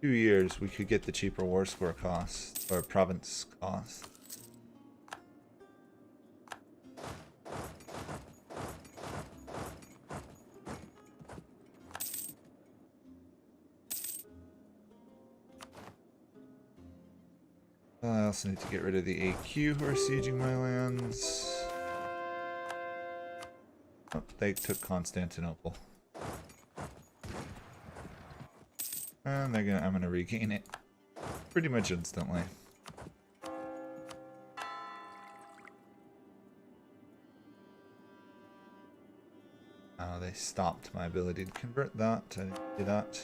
2 years, we could get the cheaper war score cost, or province cost. I also need to get rid of the AQ who are sieging my lands. Oh, they took Constantinople. And I'm gonna regain it pretty much instantly. Oh, they stopped my ability to convert that. I didn't do that.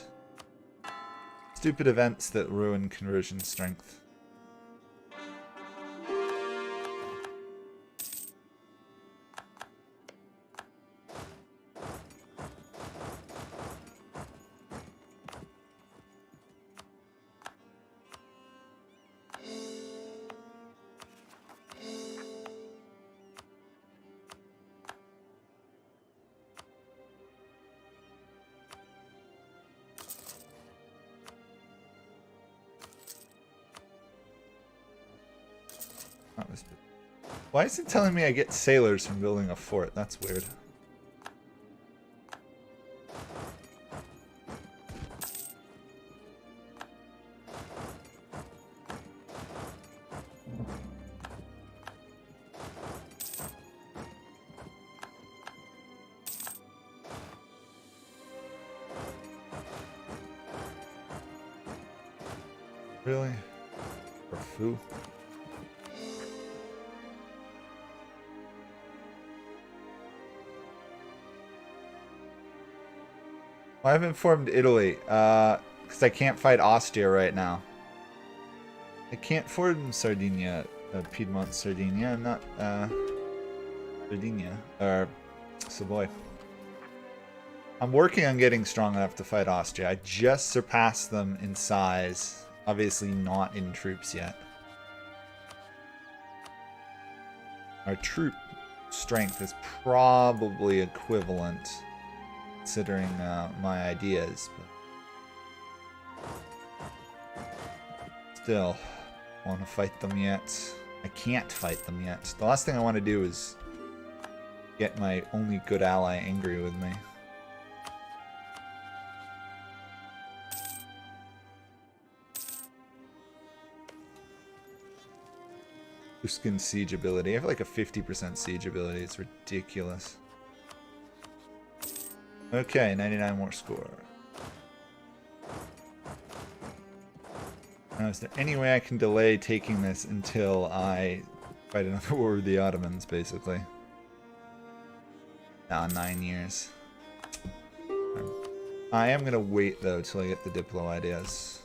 Stupid events that ruin conversion strength. That was Why is it telling me I get sailors from building a fort? That's weird. Really? For foo? Well, I've informed Italy, because I can't fight Austria right now. I can't form Sardinia, Piedmont, Sardinia. I'm not, Sardinia, or Savoy. I'm working on getting strong enough to fight Austria. I just surpassed them in size. Obviously not in troops yet. Our troop strength is probably equivalent, considering my ideas. But still, I want to fight them yet. I can't fight them yet. The last thing I want to do is get my only good ally angry with me. Tuscan siege ability. I have like a 50% siege ability. It's ridiculous. Okay, 99 more score. Now, is there any way I can delay taking this until I fight another war with the Ottomans, basically? Nah, 9 years. I am going to wait, though, till I get the Diplo ideas.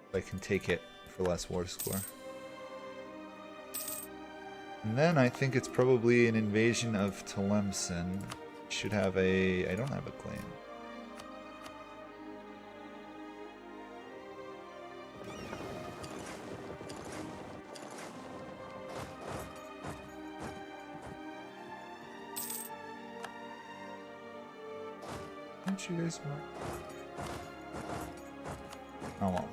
If I can take it for less war score. And then I think it's probably an invasion of Tlemcen. Should have a... I don't have a claim. Don't you guys mark? Oh well.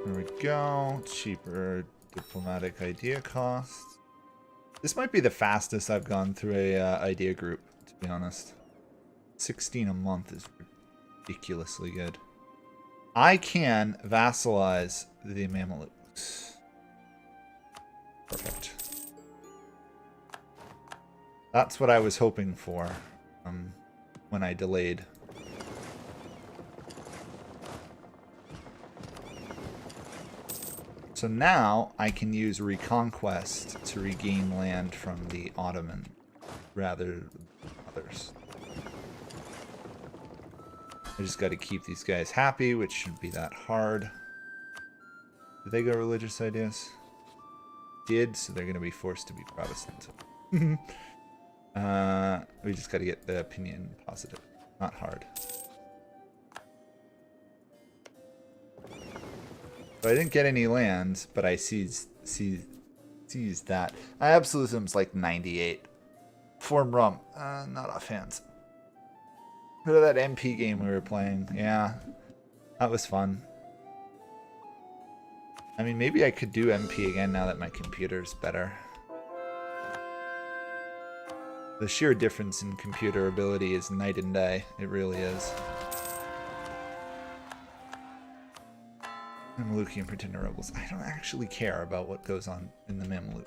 There we go. Cheaper diplomatic idea cost. This might be the fastest I've gone through a idea group, to be honest. 16 a month is ridiculously good. I can vassalize the Mamelukes. Perfect. That's what I was hoping for when I delayed. So now I can use Reconquest to regain land from the Ottoman rather than others. I just got to keep these guys happy, which shouldn't be that hard. Did they go religious ideas? Did, so they're going to be forced to be Protestant. We just got to get the opinion positive. Not hard. So I didn't get any land, but I seized that. Absolutism's like 98. Form rum. Not offhand. Remember that MP game we were playing? Yeah. That was fun. I mean, maybe I could do MP again now that my computer's better. The sheer difference in computer ability is night and day. It really is. Mameluki and Pretender rebels. I don't actually care about what goes on in the Mameluke.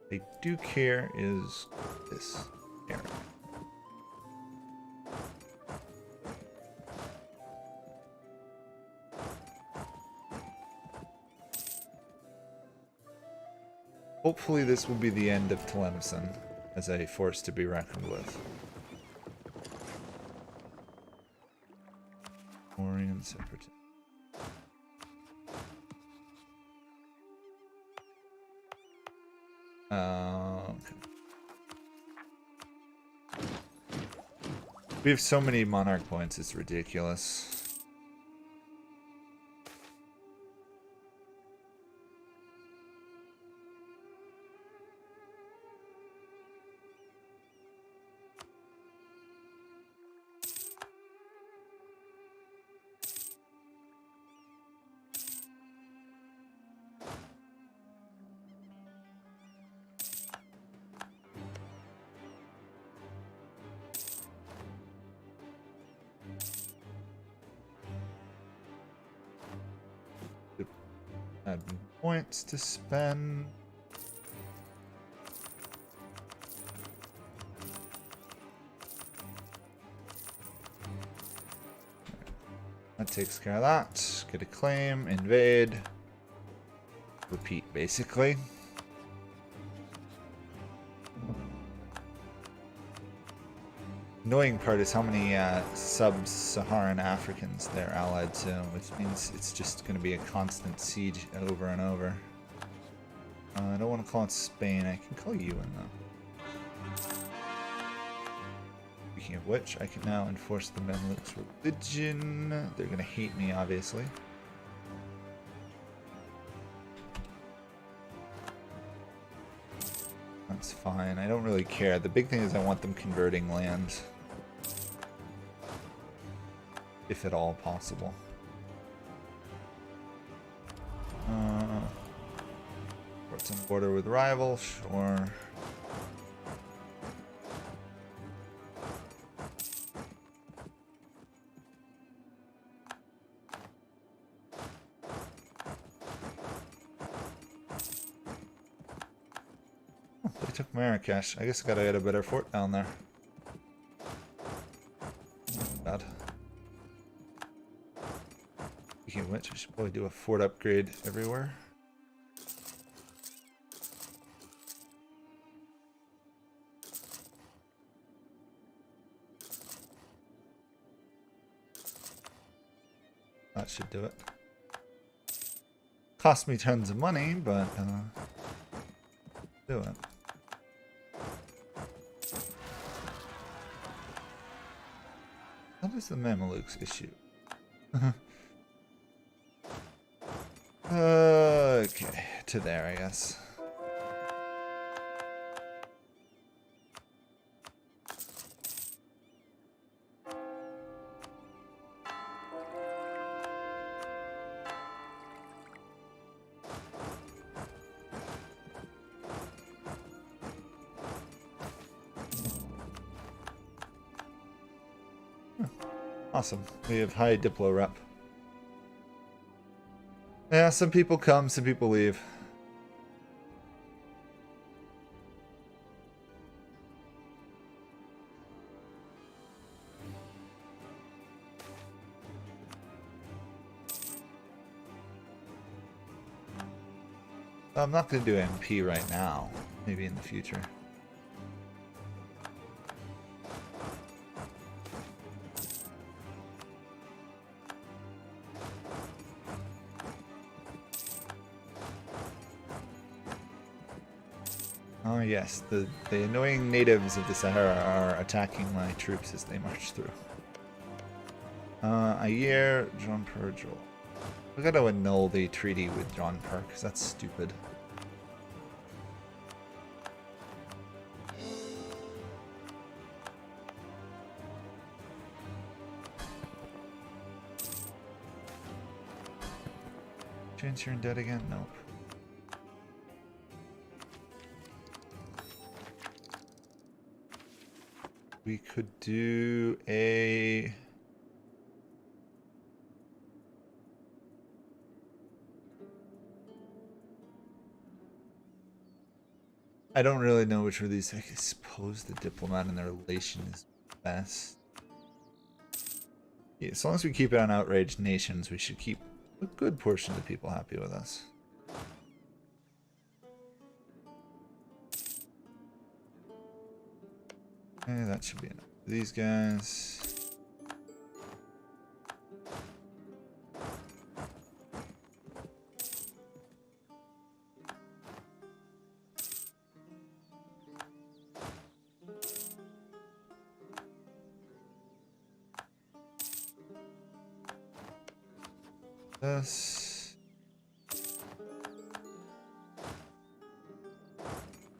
What I do care is this area. Hopefully this will be the end of Tlemcen as a force to be reckoned with. Orient Separatist. Okay. We have so many monarch points, it's ridiculous. Admin points to spend. That takes care of that. Get a claim, invade, repeat basically. Annoying part is how many sub-Saharan Africans they're allied to, which means it's just going to be a constant siege over and over. I don't want to call it Spain. I can call you in though. Speaking of which, I can now enforce the Mamluks' religion. They're going to hate me, obviously. That's fine. I don't really care. The big thing is I want them converting land. If at all possible. Ports on border with rival, sure. Oh, they took Marrakesh. I guess I gotta get a better fort down there. Bad. Speaking of which, I should probably do a fort upgrade everywhere. That should do it. Cost me tons of money, but do it. What is the Mamelukes issue? Okay, to there, I guess. Awesome. We have high Diplo rep. Yeah, some people come, some people leave. I'm not going to do MP right now. Maybe in the future. Oh yes, the annoying natives of the Sahara are attacking my troops as they march through. Ayer, John Purgel. We gotta annul the treaty with John Park, because that's stupid. Chance you're in debt again? Nope. We could do a... I don't really know which of these. I suppose the diplomat and the relation is best. Yeah, as long as we keep it on outraged nations, we should keep a good portion of people happy with us. Okay, that should be enough for these guys. This.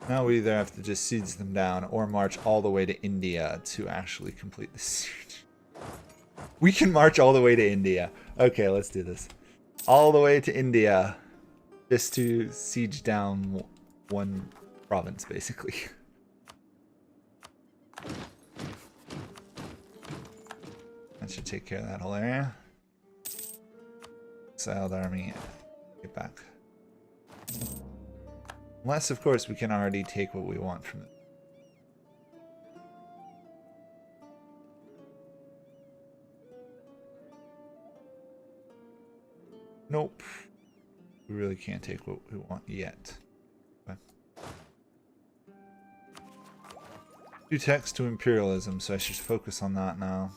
Now we either have to just siege them down or march all the way to India to actually complete the siege. We can march all the way to India. Okay, let's do this. All the way to India just to siege down one province, basically. That should take care of that whole area. Exiled army, get back. Unless, of course, we can already take what we want from it. Nope. We really can't take what we want yet. Okay. Do text to imperialism, so I should focus on that now.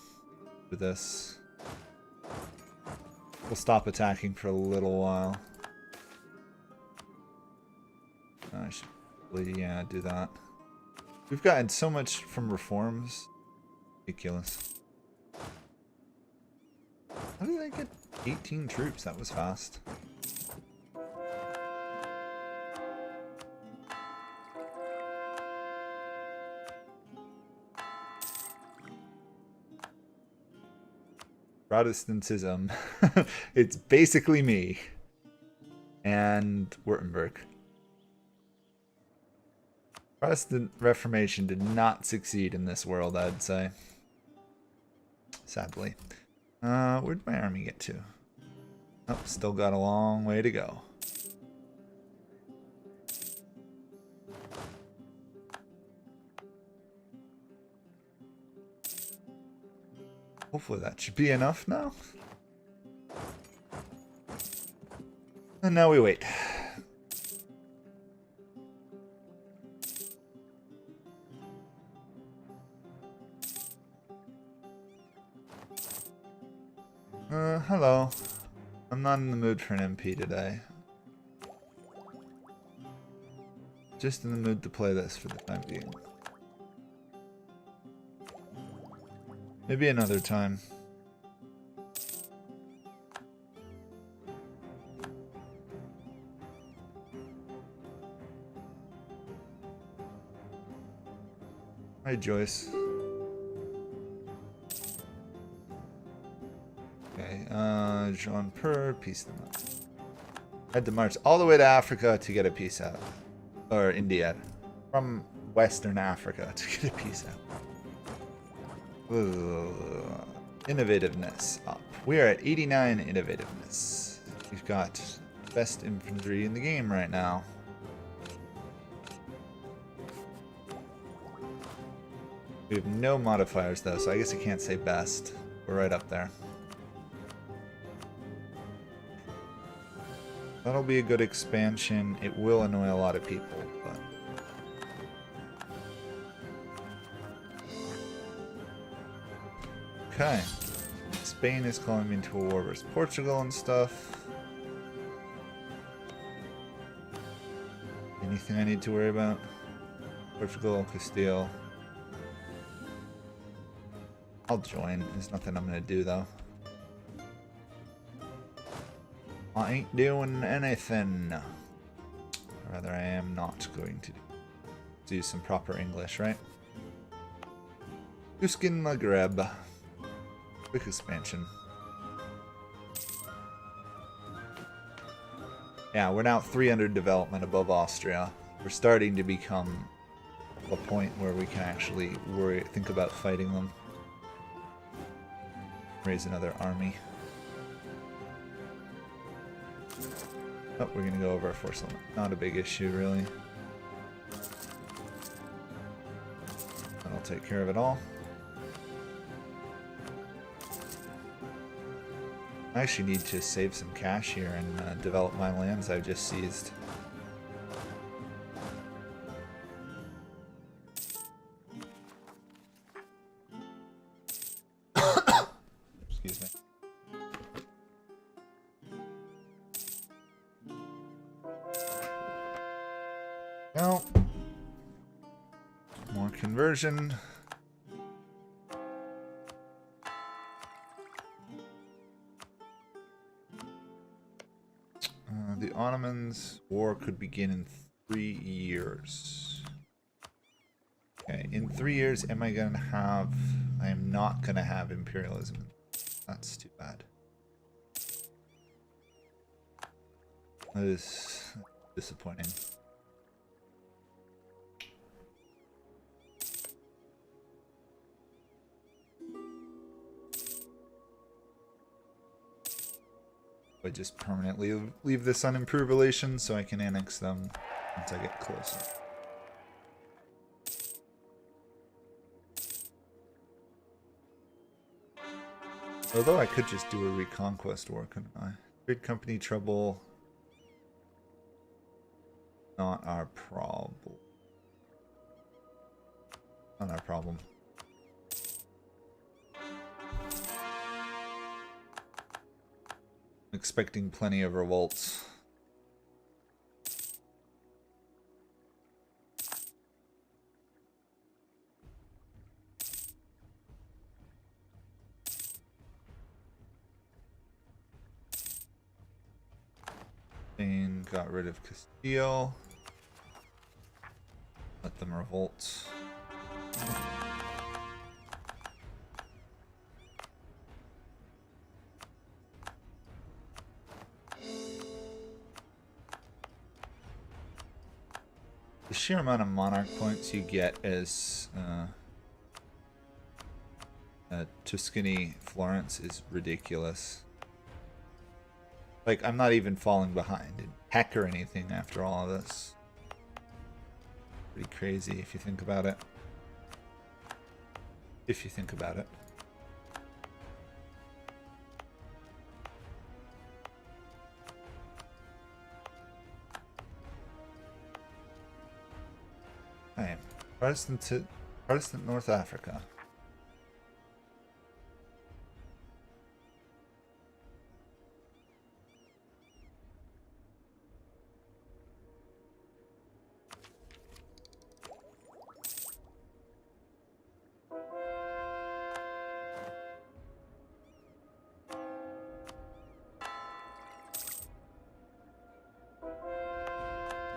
With this. We'll stop attacking for a little while. I should probably, yeah, do that. We've gotten so much from reforms. Ridiculous. How did I get 18 troops? That was fast. Protestantism. It's basically me. And Württemberg. Protestant Reformation did not succeed in this world, I'd say. Sadly. Where'd my army get to? Oh, still got a long way to go. Hopefully that should be enough now. And now we wait. Hello. I'm not in the mood for an MP today. Just in the mood to play this for the time being. Maybe another time. Hi, Joyce. Okay, Jean Per, peace them up. Had to march all the way to Africa to get a peace out. Or India. From Western Africa to get a peace out. Innovativeness up. We are at 89 innovativeness. We've got best infantry in the game right now. We have no modifiers though, so I guess I can't say best. We're right up there. That'll be a good expansion. It will annoy a lot of people, but... Okay. Spain is calling me into a war versus Portugal and stuff. Anything I need to worry about? Portugal, Castile. I'll join. There's nothing I'm gonna do though. I ain't doing anything. Or rather, I am not going to do some proper English, right? Tuscan Maghreb. Quick expansion. Yeah, we're now 300 development above Austria. We're starting to become a point where we can actually think about fighting them. Raise another army. Oh, we're gonna go over our force limit. Not a big issue, really. That'll take care of it all. I actually need to save some cash here and develop my lands I've just seized. Excuse me. Well, more conversion. The Ottomans' war could begin in 3 years. Okay, in 3 years, am I gonna have... I am not gonna have imperialism. That's too bad. That is disappointing. I just permanently leave this unimproved relations so I can annex them once I get closer. Although I could just do a reconquest war, couldn't I? Trade company trouble. Not our problem. Not our problem. I'm expecting plenty of revolts. Spain got rid of Castile. Let them revolt. The sheer amount of monarch points you get as Tuscany Florence is ridiculous. Like, I'm not even falling behind in tech or anything after all of this. Pretty crazy if you think about it. If you think about it. Okay. Protestant North Africa.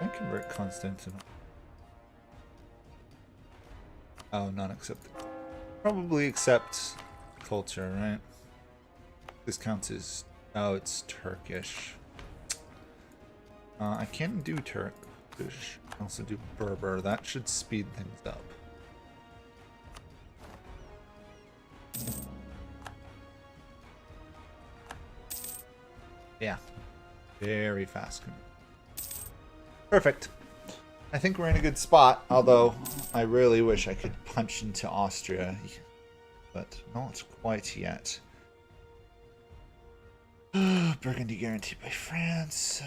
I convert Constantinople. Oh, not accepted. Probably accept culture, right? This counts as... Oh, it's Turkish. I can do Turkish. I also do Berber. That should speed things up. Yeah. Very fast. Perfect. I think we're in a good spot, although I really wish I could punch into Austria, but not quite yet. Burgundy guaranteed by France,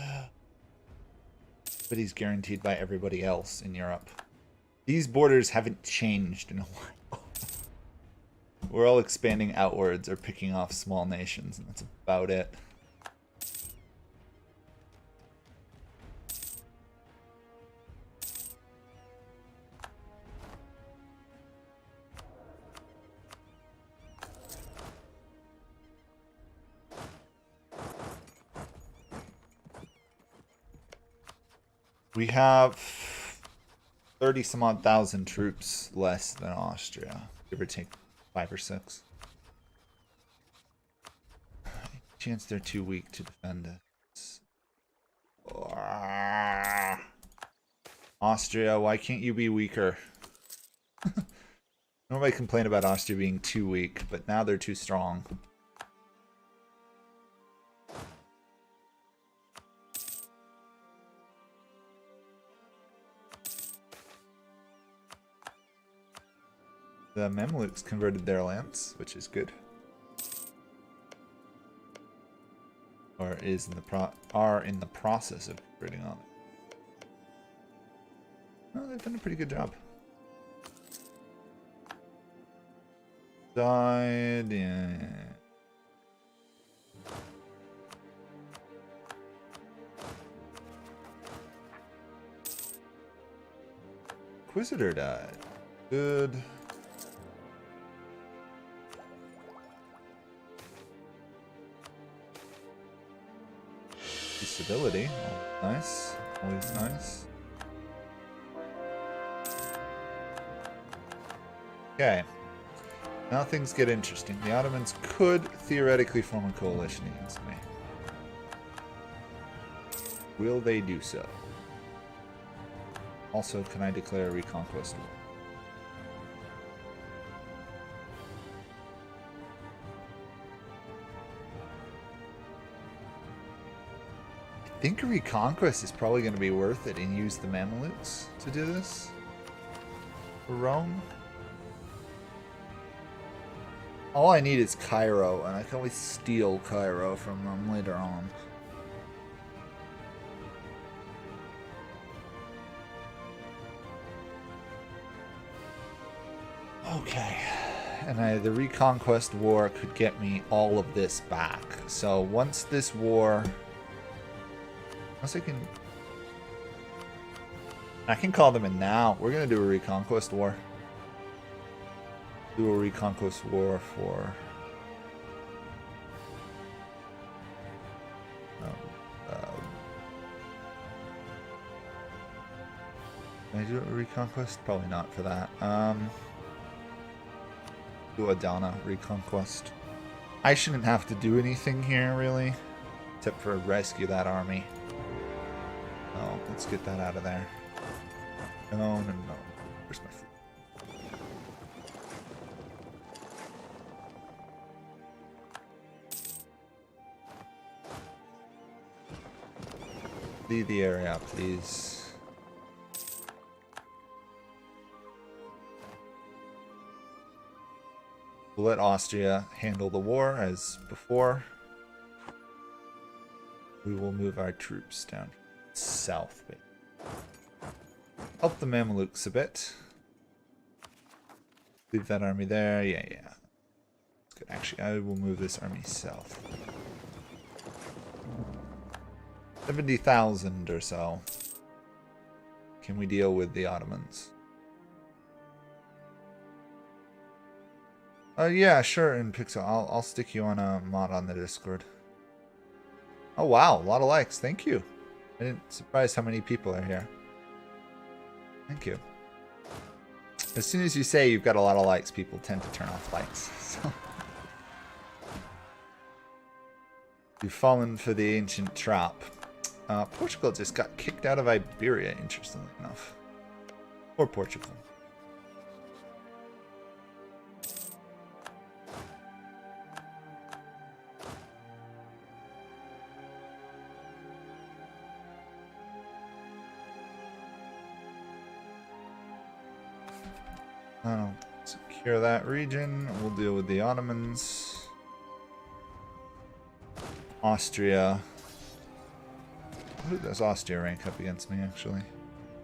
but he's guaranteed by everybody else in Europe. These borders haven't changed in a while. We're all expanding outwards or picking off small nations, and that's about it. We have 30 some odd thousand troops less than Austria, give or take 5 or 6. Chance they're too weak to defend us. Austria, why can't you be weaker? Nobody complained about Austria being too weak, but now they're too strong. The Mamluks converted their lands, which is good. Or is in the are in the process of converting on it. Well, they've done a pretty good job. Died, yeah. Inquisitor died. Good. Stability. Oh, nice. Always nice. Okay. Now things get interesting. The Ottomans could theoretically form a coalition against me. Will they do so? Also, can I declare a reconquest war? I think Reconquest is probably going to be worth it and use the Mamelukes to do this for Rome. All I need is Cairo, and I can always steal Cairo from them later on. Okay. And the Reconquest War could get me all of this back. So once this war... Once I can call them in now. We're going to do a Reconquest War. Do a Reconquest War for... can I do a Reconquest? Probably not for that. Do Adana Reconquest. I shouldn't have to do anything here, really. Except for rescue that army. Oh, let's get that out of there. No. Where's my food? Leave the area, please. We'll let Austria handle the war as before. We will move our troops down south. Help the Mamelukes a bit. Leave that army there. Yeah. That's good. Actually, I will move this army south. 70,000 or so. Can we deal with the Ottomans? Yeah, sure, in Pixel. I'll stick you on a mod on the Discord. Oh wow, a lot of likes. Thank you. I didn't surprise how many people are here. Thank you. As soon as you say you've got a lot of likes, people tend to turn off likes. So. You've fallen for the ancient trap. Portugal just got kicked out of Iberia, interestingly enough. Or Portugal. Secure that region. We'll deal with the Ottomans. Austria. Who does Austria rank up against me, actually?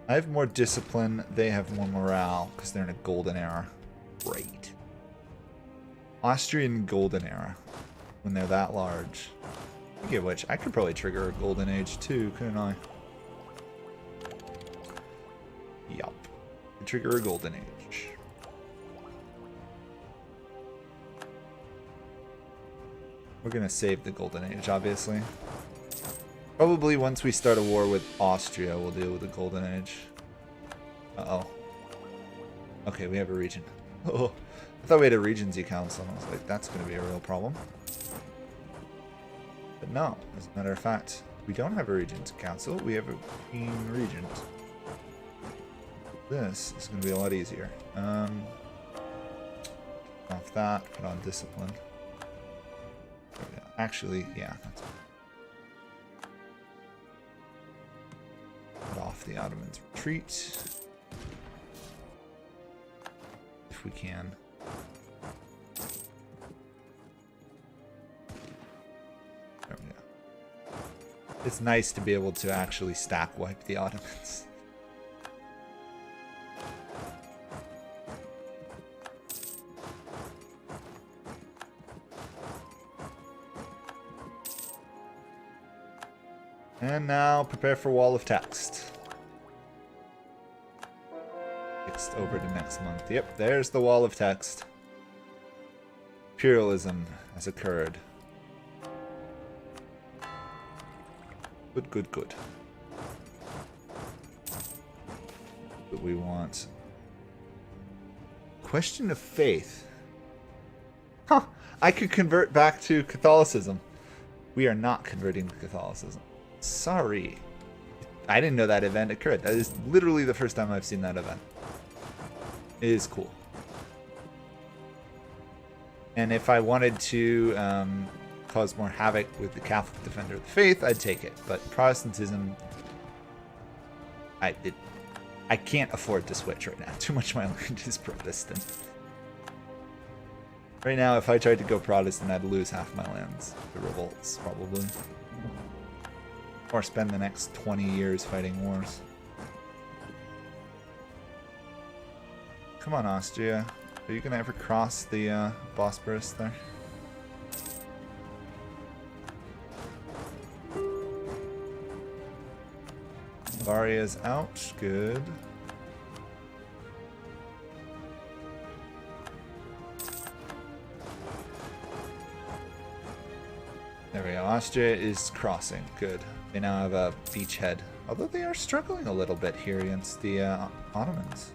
I have more discipline. They have more morale because they're in a golden era. Great. Austrian golden era. When they're that large. Speaking of which, I could probably trigger a golden age too, couldn't I? Yup. Trigger a golden age. We're gonna save the golden age, obviously. Probably once we start a war with Austria, we'll deal with the golden age. Uh-oh. Okay, we have a region. Oh, I thought we had a Regency Council, and I was like, that's gonna be a real problem. But no, as a matter of fact, we don't have a Regency Council, we have a Queen Regent. This is gonna be a lot easier. Off that, put on discipline. Actually, yeah, that's put off the Ottomans' retreat. If we can. There we go. It's nice to be able to actually stack wipe the Ottomans. And now prepare for Wall of Text. Fixed over to next month. Yep, there's the Wall of Text. Imperialism has occurred. Good. What we want. Question of faith. Huh. I could convert back to Catholicism. We are not converting to Catholicism. Sorry. I didn't know that event occurred. That is literally the first time I've seen that event. It is cool. And if I wanted to cause more havoc with the Catholic defender of the faith, I'd take it. But Protestantism, I can't afford to switch right now. Too much of my land is Protestant. Right now, if I tried to go Protestant, I'd lose half my lands to revolts, probably. Or spend the next 20 years fighting wars. Come on, Austria. Are you going to ever cross the Bosporus there? Bavaria's out. Good. There we go. Austria is crossing. Good. They now have a beachhead. Although they are struggling a little bit here against the Ottomans.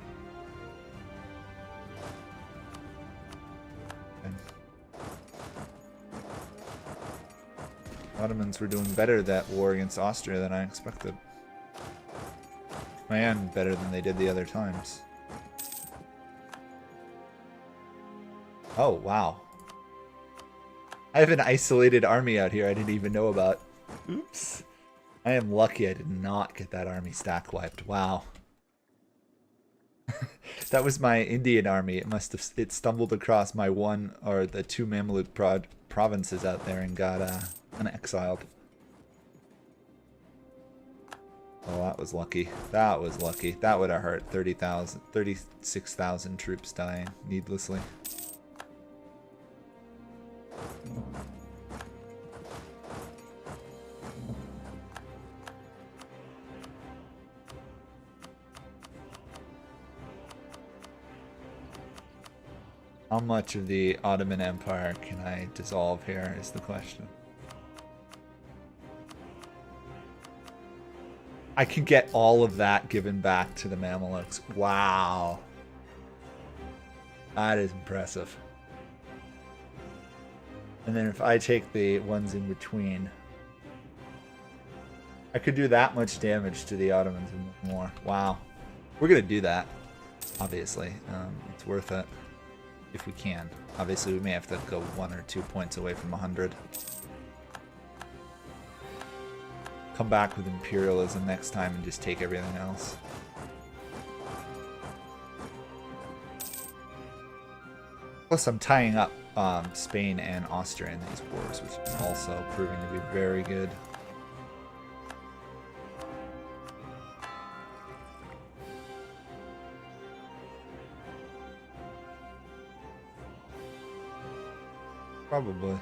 Okay. Ottomans were doing better that war against Austria than I expected. And better than they did the other times. Oh, wow. I have an isolated army out here I didn't even know about. Oops. I am lucky I did not get that army stack wiped. Wow. That was my Indian army. It stumbled across my one or the two Mamluk provinces out there and got exiled. Oh, that was lucky. That was lucky. That would have hurt 36,000 troops dying needlessly. How much of the Ottoman Empire can I dissolve here is the question. I can get all of that given back to the Mamelukes. Wow. That is impressive. And then if I take the ones in between, I could do that much damage to the Ottomans and more. Wow. We're going to do that, obviously. It's worth it if we can. Obviously, we may have to go 1 or 2 points away from 100. Come back with imperialism next time and just take everything else. Plus, I'm tying up Spain and Austria in these wars, which is also proving to be very good. Probably.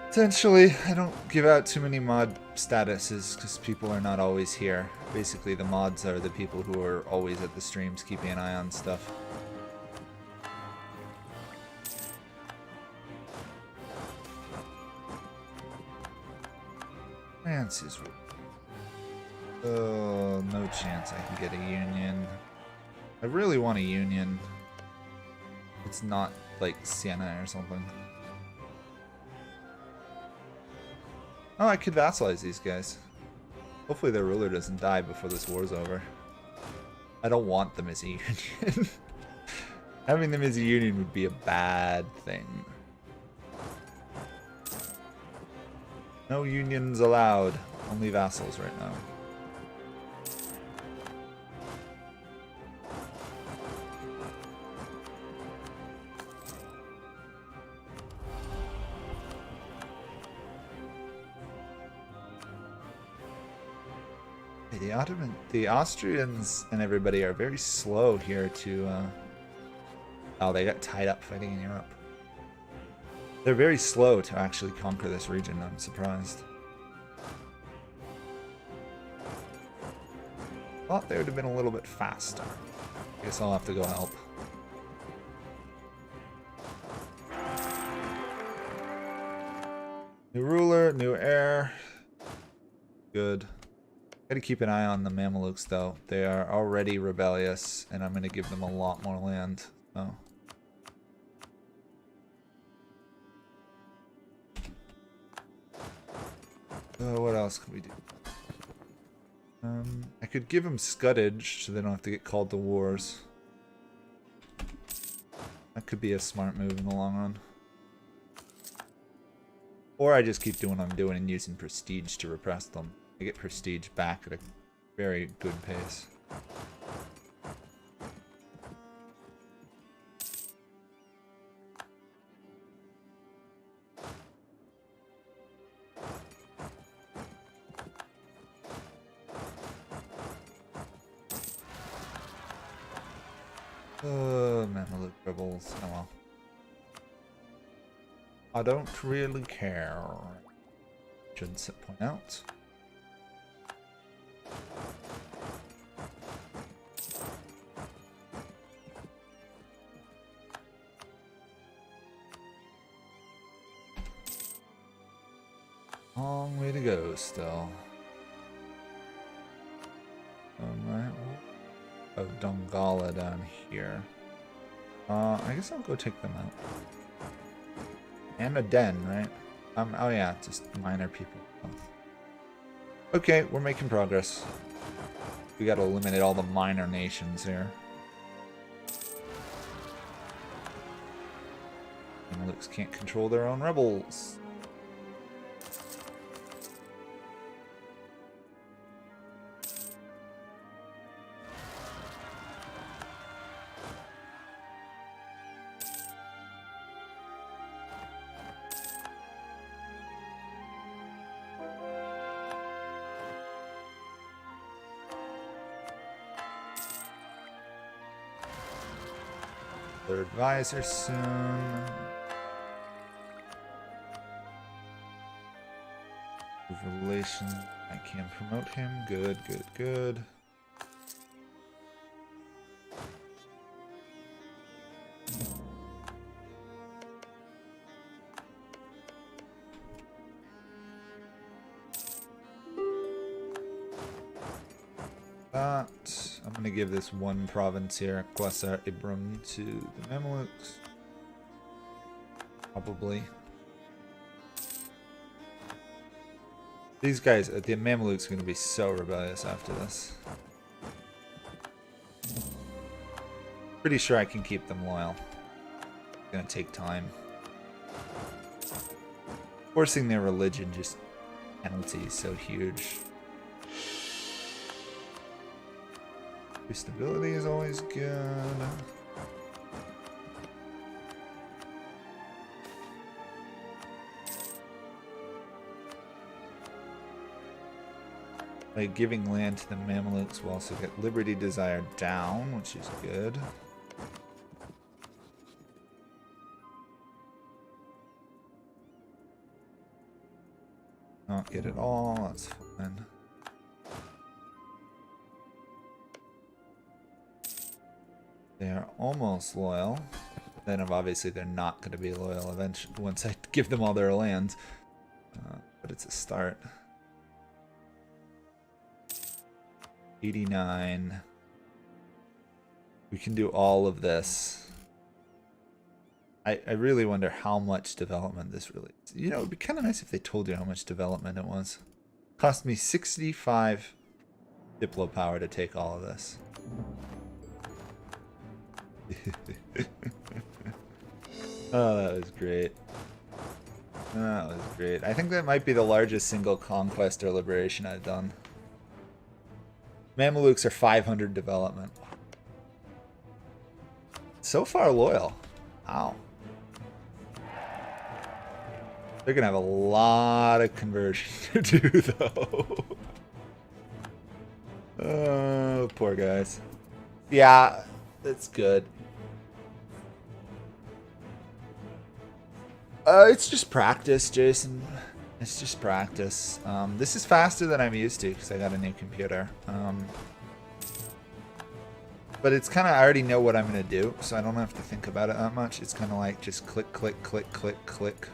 Potentially, I don't give out too many mod statuses because people are not always here. Basically, the mods are the people who are always at the streams keeping an eye on stuff. France is... Oh, no chance I can get a union. I really want a union. It's not like Siena or something. Oh, I could vassalize these guys. Hopefully their ruler doesn't die before this war's over. I don't want them as a union. Having them as a union would be a bad thing. No unions allowed. Only vassals right now. The Austrians and everybody are very slow here to, oh, they got tied up fighting in Europe. They're very slow to actually conquer this region, I'm surprised. Thought they would have been a little bit faster. I guess I'll have to go help. New ruler, new heir. Good. Gotta keep an eye on the Mamelukes, though. They are already rebellious, and I'm gonna give them a lot more land. So. What else can we do? I could give them scuddage, so they don't have to get called to wars. That could be a smart move in the long run. Or I just keep doing what I'm doing and using prestige to repress them. I get prestige back at a very good pace. Mammaluk rebels. Oh well. I don't really care. Should point out. Long way to go still. Alright. Oh, Dongala down here. I guess I'll go take them out. And a den, right? Oh yeah, just minor people. Okay, we're making progress. We gotta eliminate all the minor nations here. Mamelukes can't control their own rebels. Their advisor soon. Relation. I can promote him. Good, good, good. But I'm going to give this one province here, Quasar Ibram, to the Mamelukes. Probably. These guys, the Mamelukes, are going to be so rebellious after this. Pretty sure I can keep them loyal. It's going to take time. Forcing their religion, just penalty is so huge. Stability is always good. By giving land to the Mamelukes, we'll also get Liberty Desire down, which is good. Not get it all, that's fine. They are almost loyal. Then obviously they're not going to be loyal eventually once I give them all their land. But it's a start. 89. We can do all of this. I really wonder how much development this really is. You know, it'd be kind of nice if they told you how much development it was. Cost me 65 Diplo power to take all of this. Oh, that was great. That was great. I think that might be the largest single conquest or liberation I've done. Mamelukes are 500 development. So far loyal. Wow. They're gonna have a lot of conversion to do though. Oh, poor guys. Yeah, that's good. It's just practice, Jason. It's just practice. This is faster than I'm used to because I got a new computer. But it's kind of, I already know what I'm going to do, so I don't have to think about it that much. It's kind of like just click, click, click, click, click. To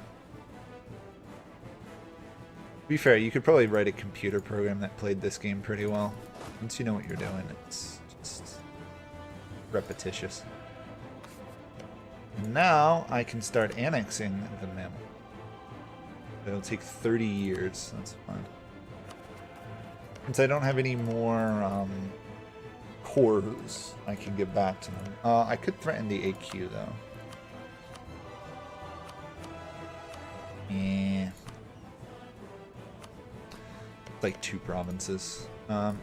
be fair, you could probably write a computer program that played this game pretty well. Once you know what you're doing, it's just repetitious. And now I can start annexing the mammal. It'll take 30 years. That's fine. Since I don't have any more cores, I can get back to them. I could threaten the AQ though. Like 2 provinces.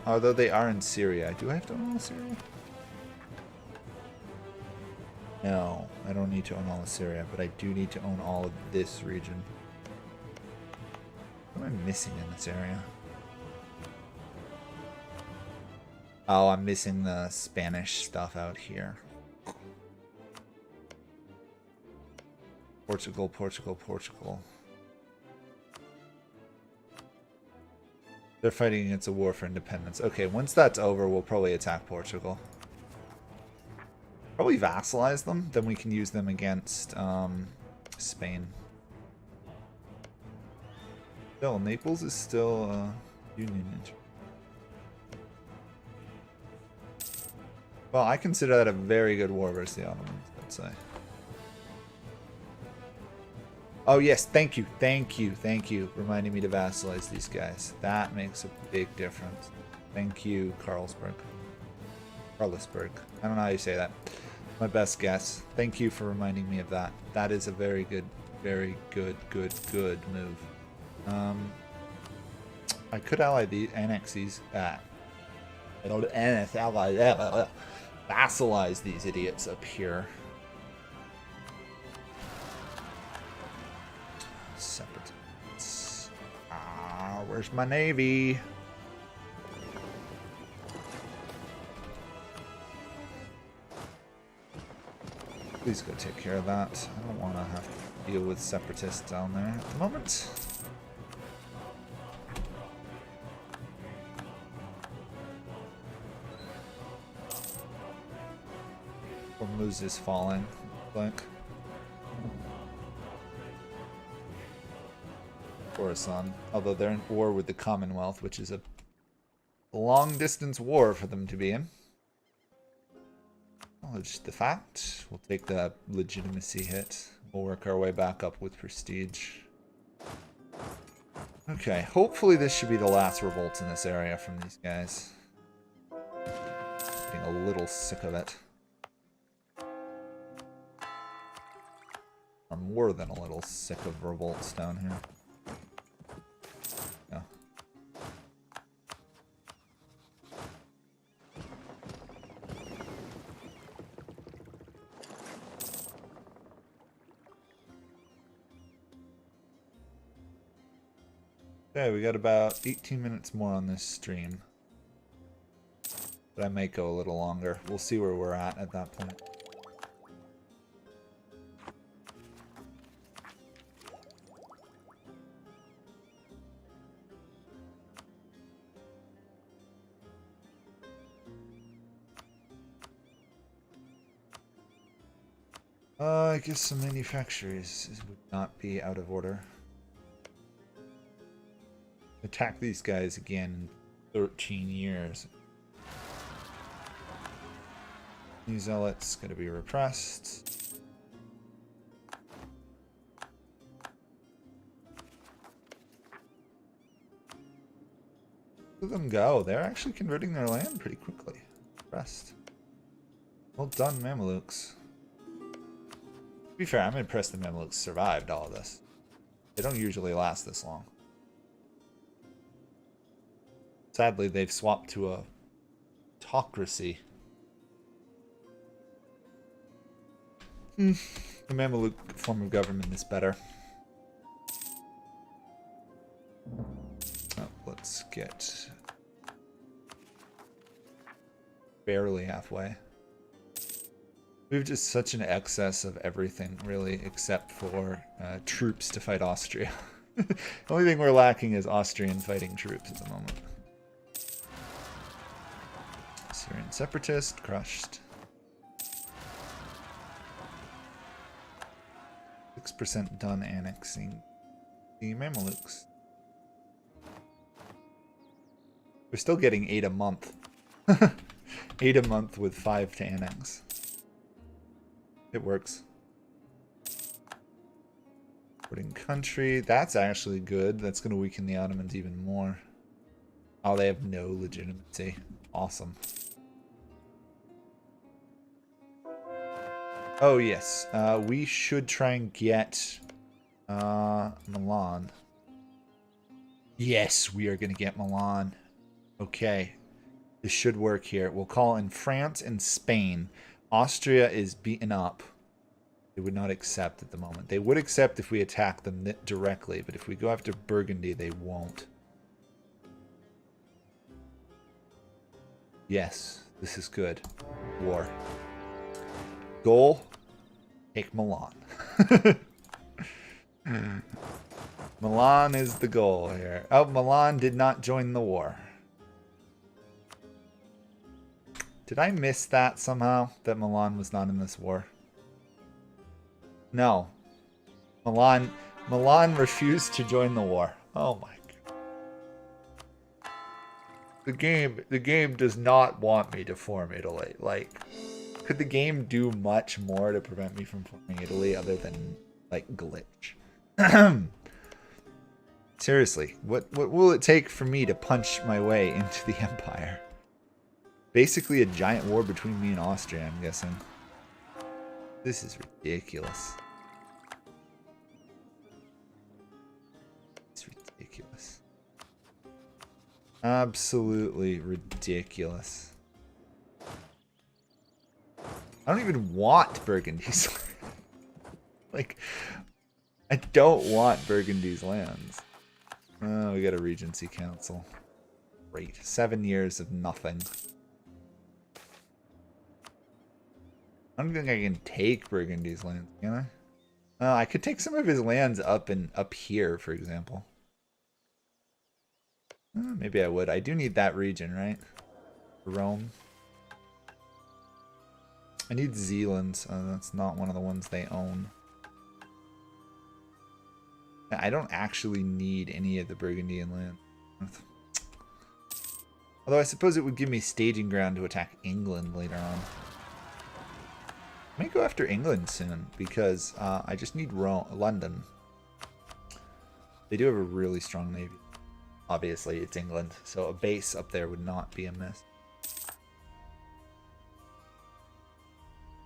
Although they are in Syria. Do I have to own all of Syria? No, I don't need to own all of Syria, but I do need to own all of this region. What am I missing in this area? Oh, I'm missing the Spanish stuff out here. Portugal, Portugal, Portugal. They're fighting against a war for independence. Okay, once that's over, we'll probably attack Portugal. Probably vassalize them, then we can use them against Spain. Still, Naples is still Union interest. Well, I consider that a very good war versus the Ottomans, I'd say. Oh yes, thank you, thank you, thank you, reminding me to vassalize these guys. That makes a big difference. Thank you, Carlsberg. Carlsberg. I don't know how you say that. My best guess. Thank you for reminding me of that. That is a very good move. I could ally these, annex these. Vassalize these idiots up here. Separatists. Where's my navy? Please go take care of that. I don't want to have to deal with separatists down there at the moment. Hormuz is falling, like. Khorasan, although they're in war with the Commonwealth, which is a long-distance war for them to be in. Acknowledge the fact. We'll take the legitimacy hit. We'll work our way back up with prestige. Okay, hopefully this should be the last revolt in this area from these guys. Getting a little sick of it. I'm more than a little sick of revolts down here. Yeah. Okay, we got about 18 minutes more on this stream. But I might go a little longer. We'll see where we're at that point. I guess some manufacturers would not be out of order. Attack these guys again in 13 years. New zealots gonna be repressed. Let them go. They're actually converting their land pretty quickly. Repressed. Well done, Mamelukes. To be fair, I'm impressed the Mamelukes survived all of this. They don't usually last this long. Sadly, they've swapped to a autocracy. The Mameluke form of government is better. Oh, let's get barely halfway. We have just such an excess of everything, really, except for troops to fight Austria. The only thing we're lacking is Austrian fighting troops at the moment. Syrian separatist, crushed. 6% done annexing the Mamelukes. We're still getting 8 a month. 8 a month with 5 to annex. It works. Supporting country. That's actually good. That's going to weaken the Ottomans even more. Oh, they have no legitimacy. Awesome. Oh, yes. We should try and get Milan. Yes, we are going to get Milan. Okay. This should work here. We'll call in France and Spain. Austria is beaten up. They would not accept at the moment. They would accept if we attack them directly, but if we go after Burgundy, they won't. Yes, this is good. War. Goal, take Milan. Milan is the goal here. Oh, Milan did not join the war. Did I miss that somehow? That Milan was not in this war? No. Milan refused to join the war. Oh my god. The game does not want me to form Italy. Like, could the game do much more to prevent me from forming Italy other than like glitch? Seriously, what will it take for me to punch my way into the empire? Basically a giant war between me and Austria, I'm guessing. This is ridiculous. It's ridiculous. Absolutely ridiculous. I don't even want Burgundy's land. Like, I don't want Burgundy's lands. Oh, we got a Regency Council. Great. 7 years of nothing. I don't think I can take Burgundy's lands, can I? I could take some of his lands up here, for example. Maybe I would. I do need that region, right? Rome. I need Zealand, so that's not one of the ones they own. I don't actually need any of the Burgundian land. Although I suppose it would give me staging ground to attack England later on. I may go after England soon, because I just need London. They do have a really strong navy. Obviously, it's England, so a base up there would not be amiss.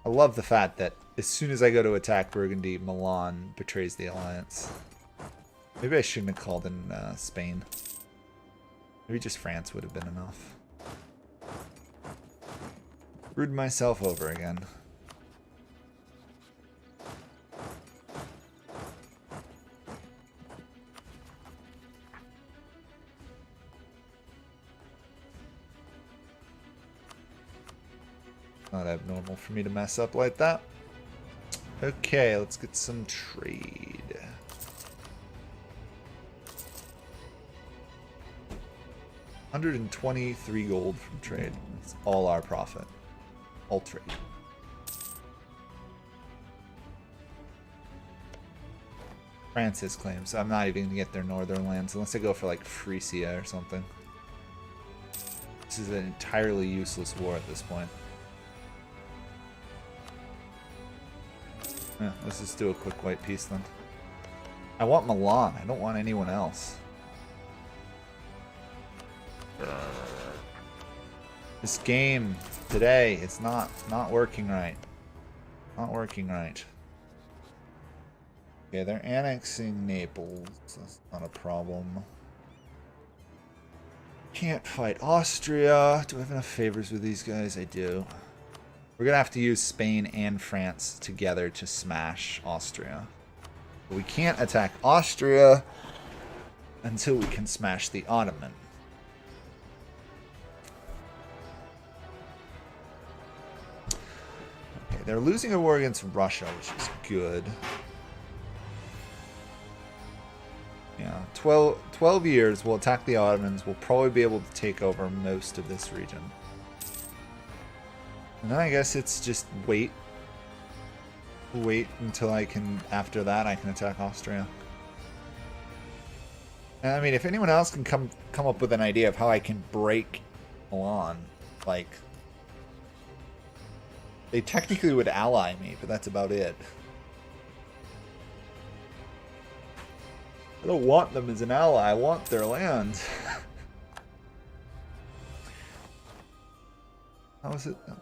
I love the fact that as soon as I go to attack Burgundy, Milan betrays the alliance. Maybe I shouldn't have called in Spain. Maybe just France would have been enough. Screwed myself over again. Not abnormal for me to mess up like that. Okay, let's get some trade. $123 gold from trade. That's all our profit. All trade. Francis claims. I'm not even going to get their northern lands unless I go for like Frisia or something. This is an entirely useless war at this point. Yeah, let's just do a quick white peace then. I want Milan. I don't want anyone else. This game today, it's not working right. Not working right. Okay, they're annexing Naples. That's not a problem. Can't fight Austria. Do I have enough favors with these guys? I do. We're gonna have to use Spain and France together to smash Austria. But we can't attack Austria until we can smash the Ottoman. Okay, they're losing a war against Russia, which is good. Yeah, 12 years, we'll attack the Ottomans. We'll probably be able to take over most of this region. And then I guess it's just wait until I can, after that, I can attack Austria. And I mean, if anyone else can come up with an idea of how I can break Milan, like, they technically would ally me, but that's about it. I don't want them as an ally, I want their land.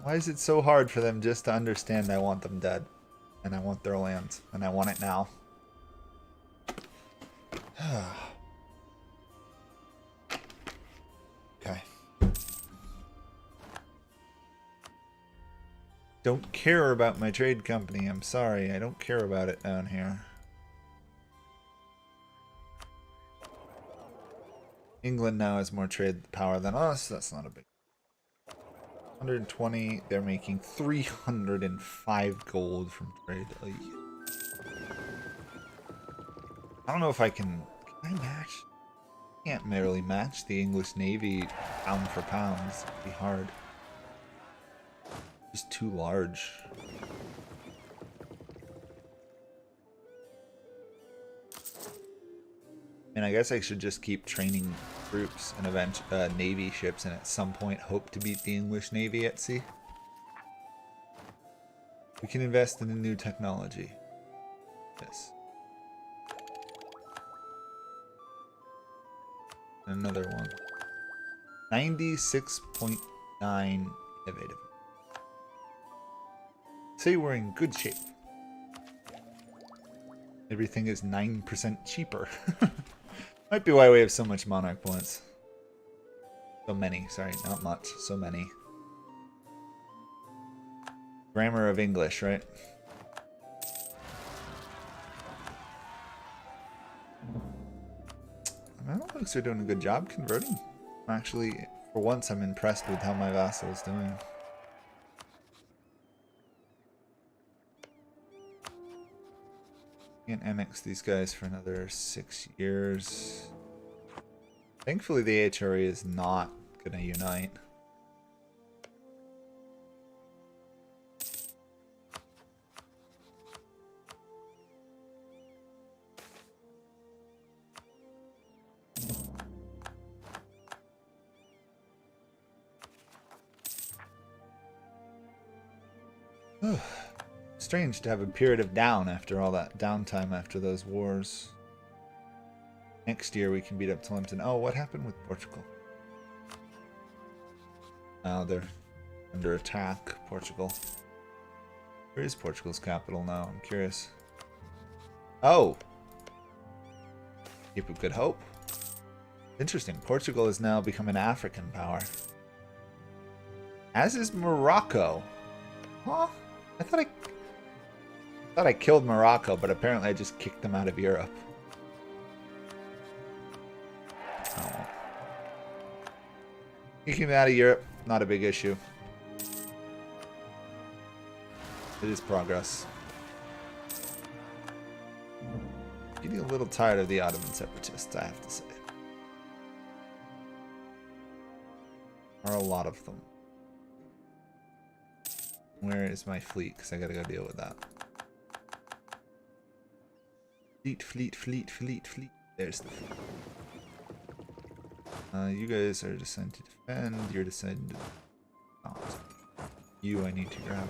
Why is it so hard for them just to understand I want them dead? And I want their land. And I want it now. don't care about my trade company. I'm sorry, I don't care about it down here. England now has more trade power than us. That's not a big 120. They're making 305 gold from trade. I don't know if I can I match? Can't merely match the English Navy pound for pound. It's gonna be hard. Just too large. And I guess I should just keep training troops and Navy ships, and at some point hope to beat the English Navy at sea. We can invest in a new technology. Yes. Another one. 96.9 innovative. Say we're in good shape. Everything is 9% cheaper. Might be why we have so much monarch points. So many, sorry, not much, so many. Grammar of English, right? Looks are doing a good job converting. Actually, for once, I'm impressed with how my vassal is doing. Can't annex these guys for another 6 years. Thankfully, the HRE is not gonna unite. Strange to have a period of down after all that downtime after those wars. Next year we can beat up Tlemcen. Oh, what happened with Portugal? Now they're under attack, Portugal. Where is Portugal's capital now? I'm curious. Oh! Cape of Good Hope. Interesting. Portugal has now become an African power. As is Morocco. Huh? I thought I killed Morocco, but apparently I just kicked them out of Europe. Oh. Kicking them out of Europe, not a big issue. It is progress. Getting a little tired of the Ottoman separatists, I have to say. There are a lot of them. Where is my fleet? Because I gotta go deal with that. Fleet. There's the fleet. You guys are deciding to defend. You're deciding to... Oh, you I need to grab.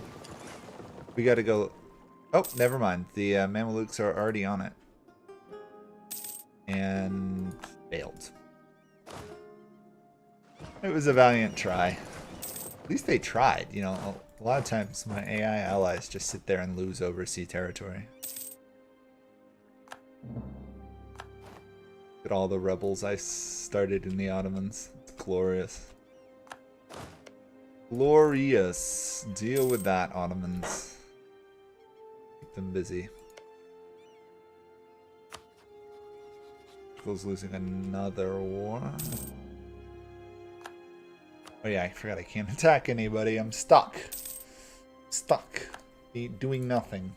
We gotta go... Oh, never mind. The Mamelukes are already on it. And... failed. It was a valiant try. At least they tried, you know. A lot of times my AI allies just sit there and lose overseas territory. Look at all the rebels I started in the Ottomans. It's glorious. Glorious. Deal with that, Ottomans. Keep them busy. Portugal's losing another war. Oh yeah, I forgot I can't attack anybody. I'm stuck. Stuck. Doing nothing.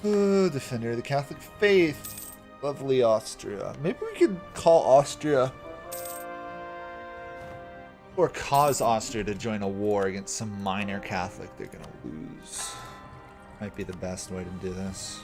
Oh, defender of the Catholic faith. Lovely Austria. Maybe we could call Austria or cause Austria to join a war against some minor Catholic they're gonna lose. Might be the best way to do this.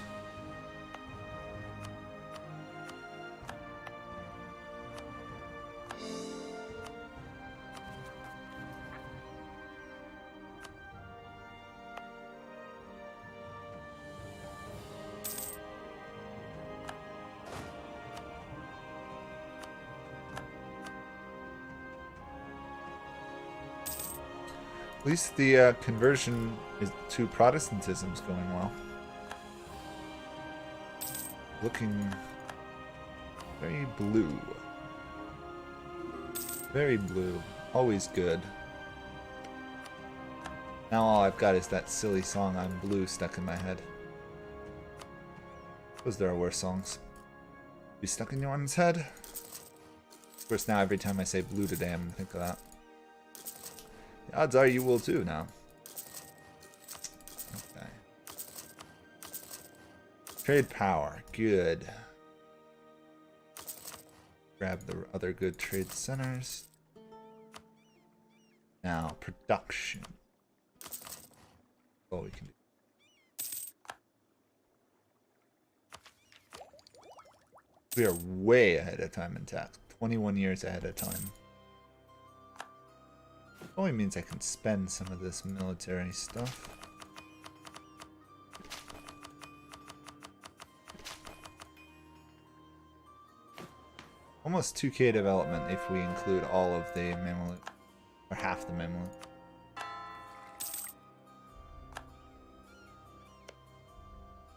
At least the conversion to Protestantism is going well. Looking very blue. Very blue. Always good. Now all I've got is that silly song "I'm Blue" stuck in my head. Suppose there are worse songs. Be stuck in your one's head? Of course, now every time I say blue today, I'm gonna think of that. The odds are you will too now. Okay. Trade power. Good. Grab the other good trade centers. Now, production. All we can do. We are way ahead of time in tax. 21 years ahead of time. Only means I can spend some of this military stuff. Almost 2K development if we include all of the Mamluk. Or half the Mamluk.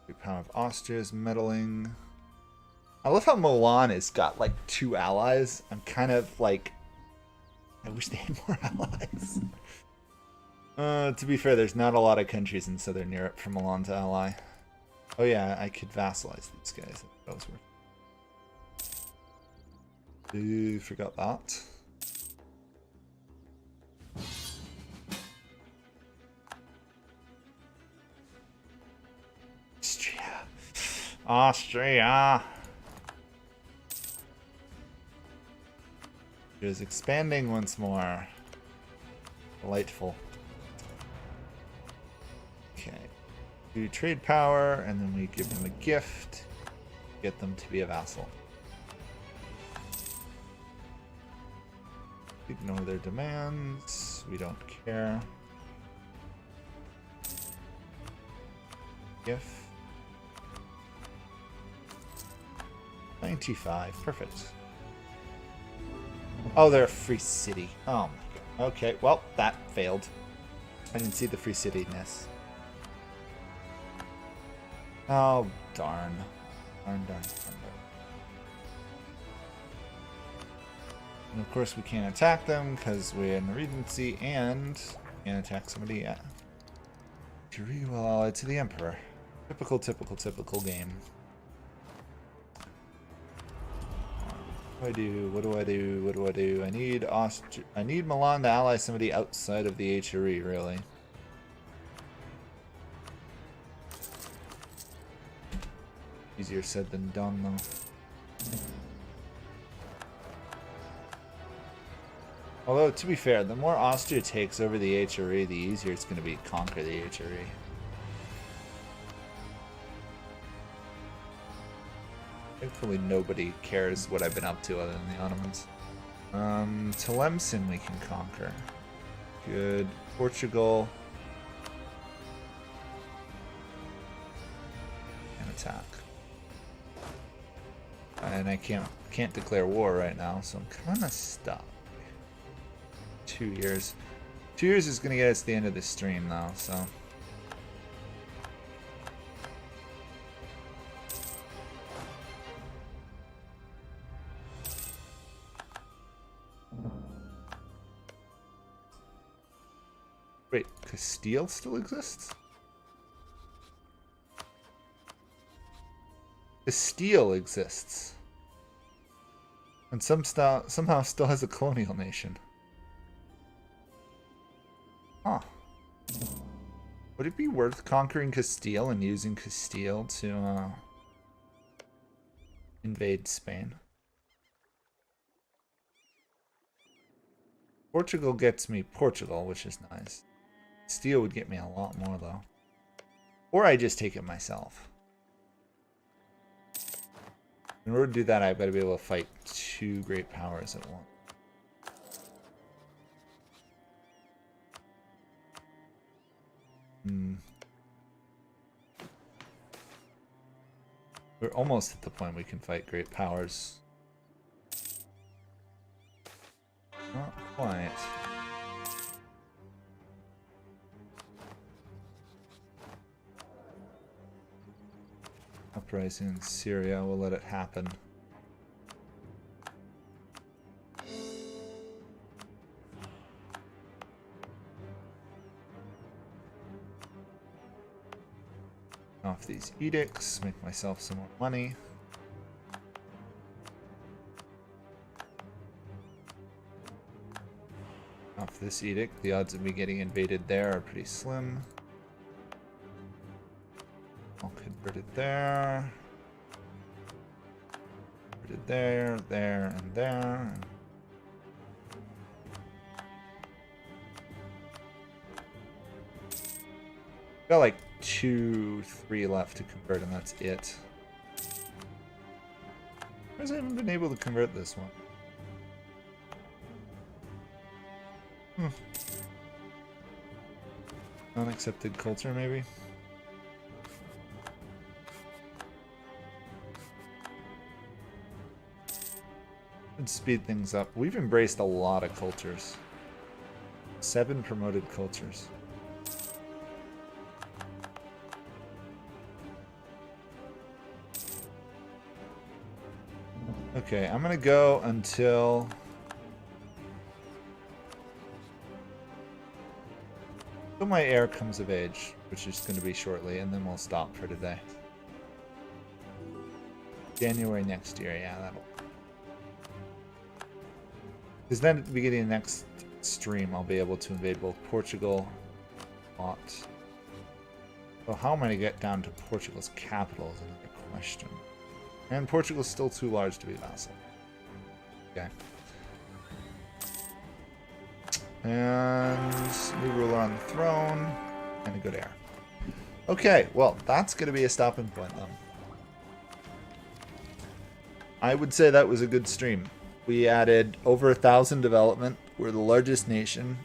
The power of Austria's meddling. I love how Milan has got like 2 allies. I'm kind of like, I wish they had more allies. To be fair, there's not a lot of countries in Southern Europe for Milan to ally. Oh yeah, I could vassalize these guys. That was worth. Forgot that. Austria. It is expanding once more. Delightful. Okay. Do trade power, and then we give them a gift. Get them to be a vassal. Ignore their demands. We don't care. Gift. 95. Perfect. Oh, they're a free city. Oh my god. Okay, well, that failed. I didn't see the free city-ness. Oh, darn. Darn, darn, darn. And of course we can't attack them because we're in the Regency and can't attack somebody yet. Jury will ally to the Emperor. Typical, typical, typical game. What do I do? What do I do? What do I do? I need Milan to ally somebody outside of the HRE, really. Easier said than done, though. Although, to be fair, the more Austria takes over the HRE, the easier it's going to be to conquer the HRE. Thankfully, nobody cares what I've been up to other than the Ottomans. Tlemcen we can conquer. Good. Portugal. And attack. And I can't declare war right now, so I'm kind of stuck. 2 years. 2 years is going to get us to the end of the stream, though, so... Wait, Castile still exists? Castile exists. And somehow still has a colonial nation. Huh. Would it be worth conquering Castile and using Castile to invade Spain? Portugal gets me Portugal, which is nice. Castile would get me a lot more, though. Or I just take it myself. In order to do that, I've got to be able to fight 2 great powers at once. We're almost at the point we can fight great powers. Not quite. Uprising in Syria, we'll let it happen. Off these edicts, make myself some more money. Off this edict, the odds of me getting invaded there are pretty slim. I'll convert it there. Convert it there, there, and there. Got like 2, 3 left to convert, and that's it. Why has I haven't been able to convert this one? Unaccepted culture, maybe? Let's speed things up. We've embraced a lot of cultures. 7 promoted cultures. Okay, I'm gonna go until my heir comes of age, which is going to be shortly, and then we'll stop for today. January next year, yeah, that'll. Because then at the beginning of the next stream, I'll be able to invade both Portugal, Lot. So how am I going to get down to Portugal's capital is another question. And Portugal's still too large to be vassal. Okay. And new ruler on the throne, and a good heir. Okay, well, that's going to be a stopping point then. I would say that was a good stream. We added over 1,000 development. We're the largest nation.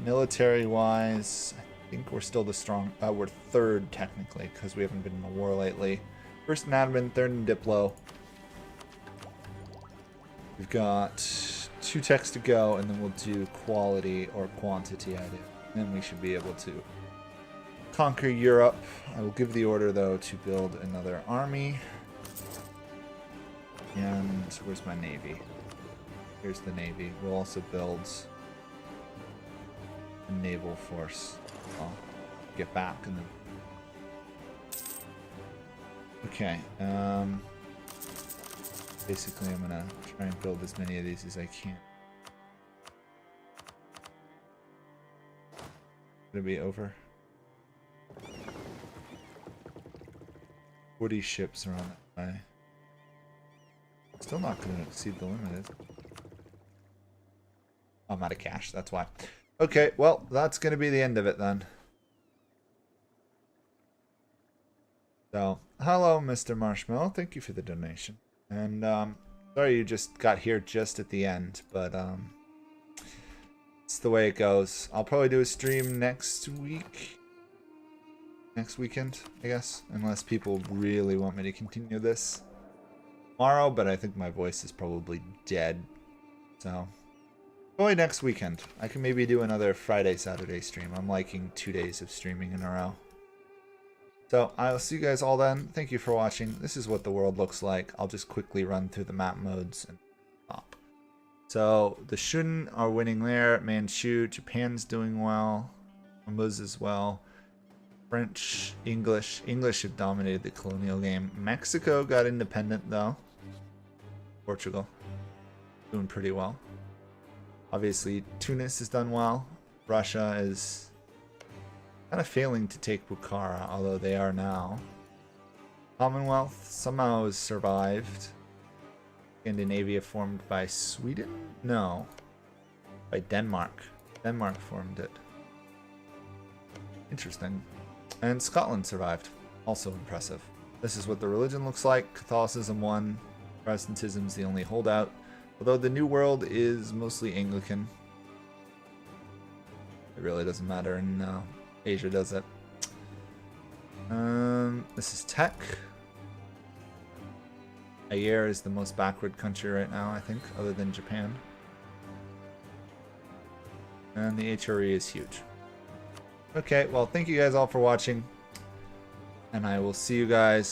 Military-wise, I think we're still the strong. We're 3rd technically because we haven't been in a war lately. 1st in admin, 3rd in diplo. We've got 2 techs to go, and then we'll do quality or quantity idea. Then we should be able to conquer Europe. I will give the order though to build another army. And where's my navy? Here's the navy. We'll also build a naval force. I'll get back and then. Okay. Basically, I'm gonna try and build as many of these as I can. Gonna be over 40 ships around that way. Still not gonna exceed the limit, is it? I'm out of cash, that's why. Okay, well, that's gonna be the end of it then. So, hello, Mr. Marshmallow. Thank you for the donation. And, sorry you just got here just at the end, but, it's the way it goes. I'll probably do a stream next week. Next weekend, I guess. Unless people really want me to continue this tomorrow, but I think my voice is probably dead. So, probably next weekend. I can maybe do another Friday, Saturday stream. I'm liking 2 days of streaming in a row. So, I'll see you guys all then. Thank you for watching. This is what the world looks like. I'll just quickly run through the map modes and stop. So, the Shun are winning there. Manchu, Japan's doing well. Muz as well. French, English. English have dominated the colonial game. Mexico got independent though. Portugal doing pretty well. Obviously, Tunis has done well. Russia is kind of failing to take Bukhara, although they are now. Commonwealth somehow has survived. Scandinavia formed by Sweden? No. By Denmark. Denmark formed it. Interesting. And Scotland survived. Also impressive. This is what the religion looks like. Catholicism won. Protestantism's the only holdout. Although the New World is mostly Anglican. It really doesn't matter in Asia, does it? This is tech. Ayer is the most backward country right now, I think, other than Japan. And the HRE is huge. Okay, well, thank you guys all for watching. And I will see you guys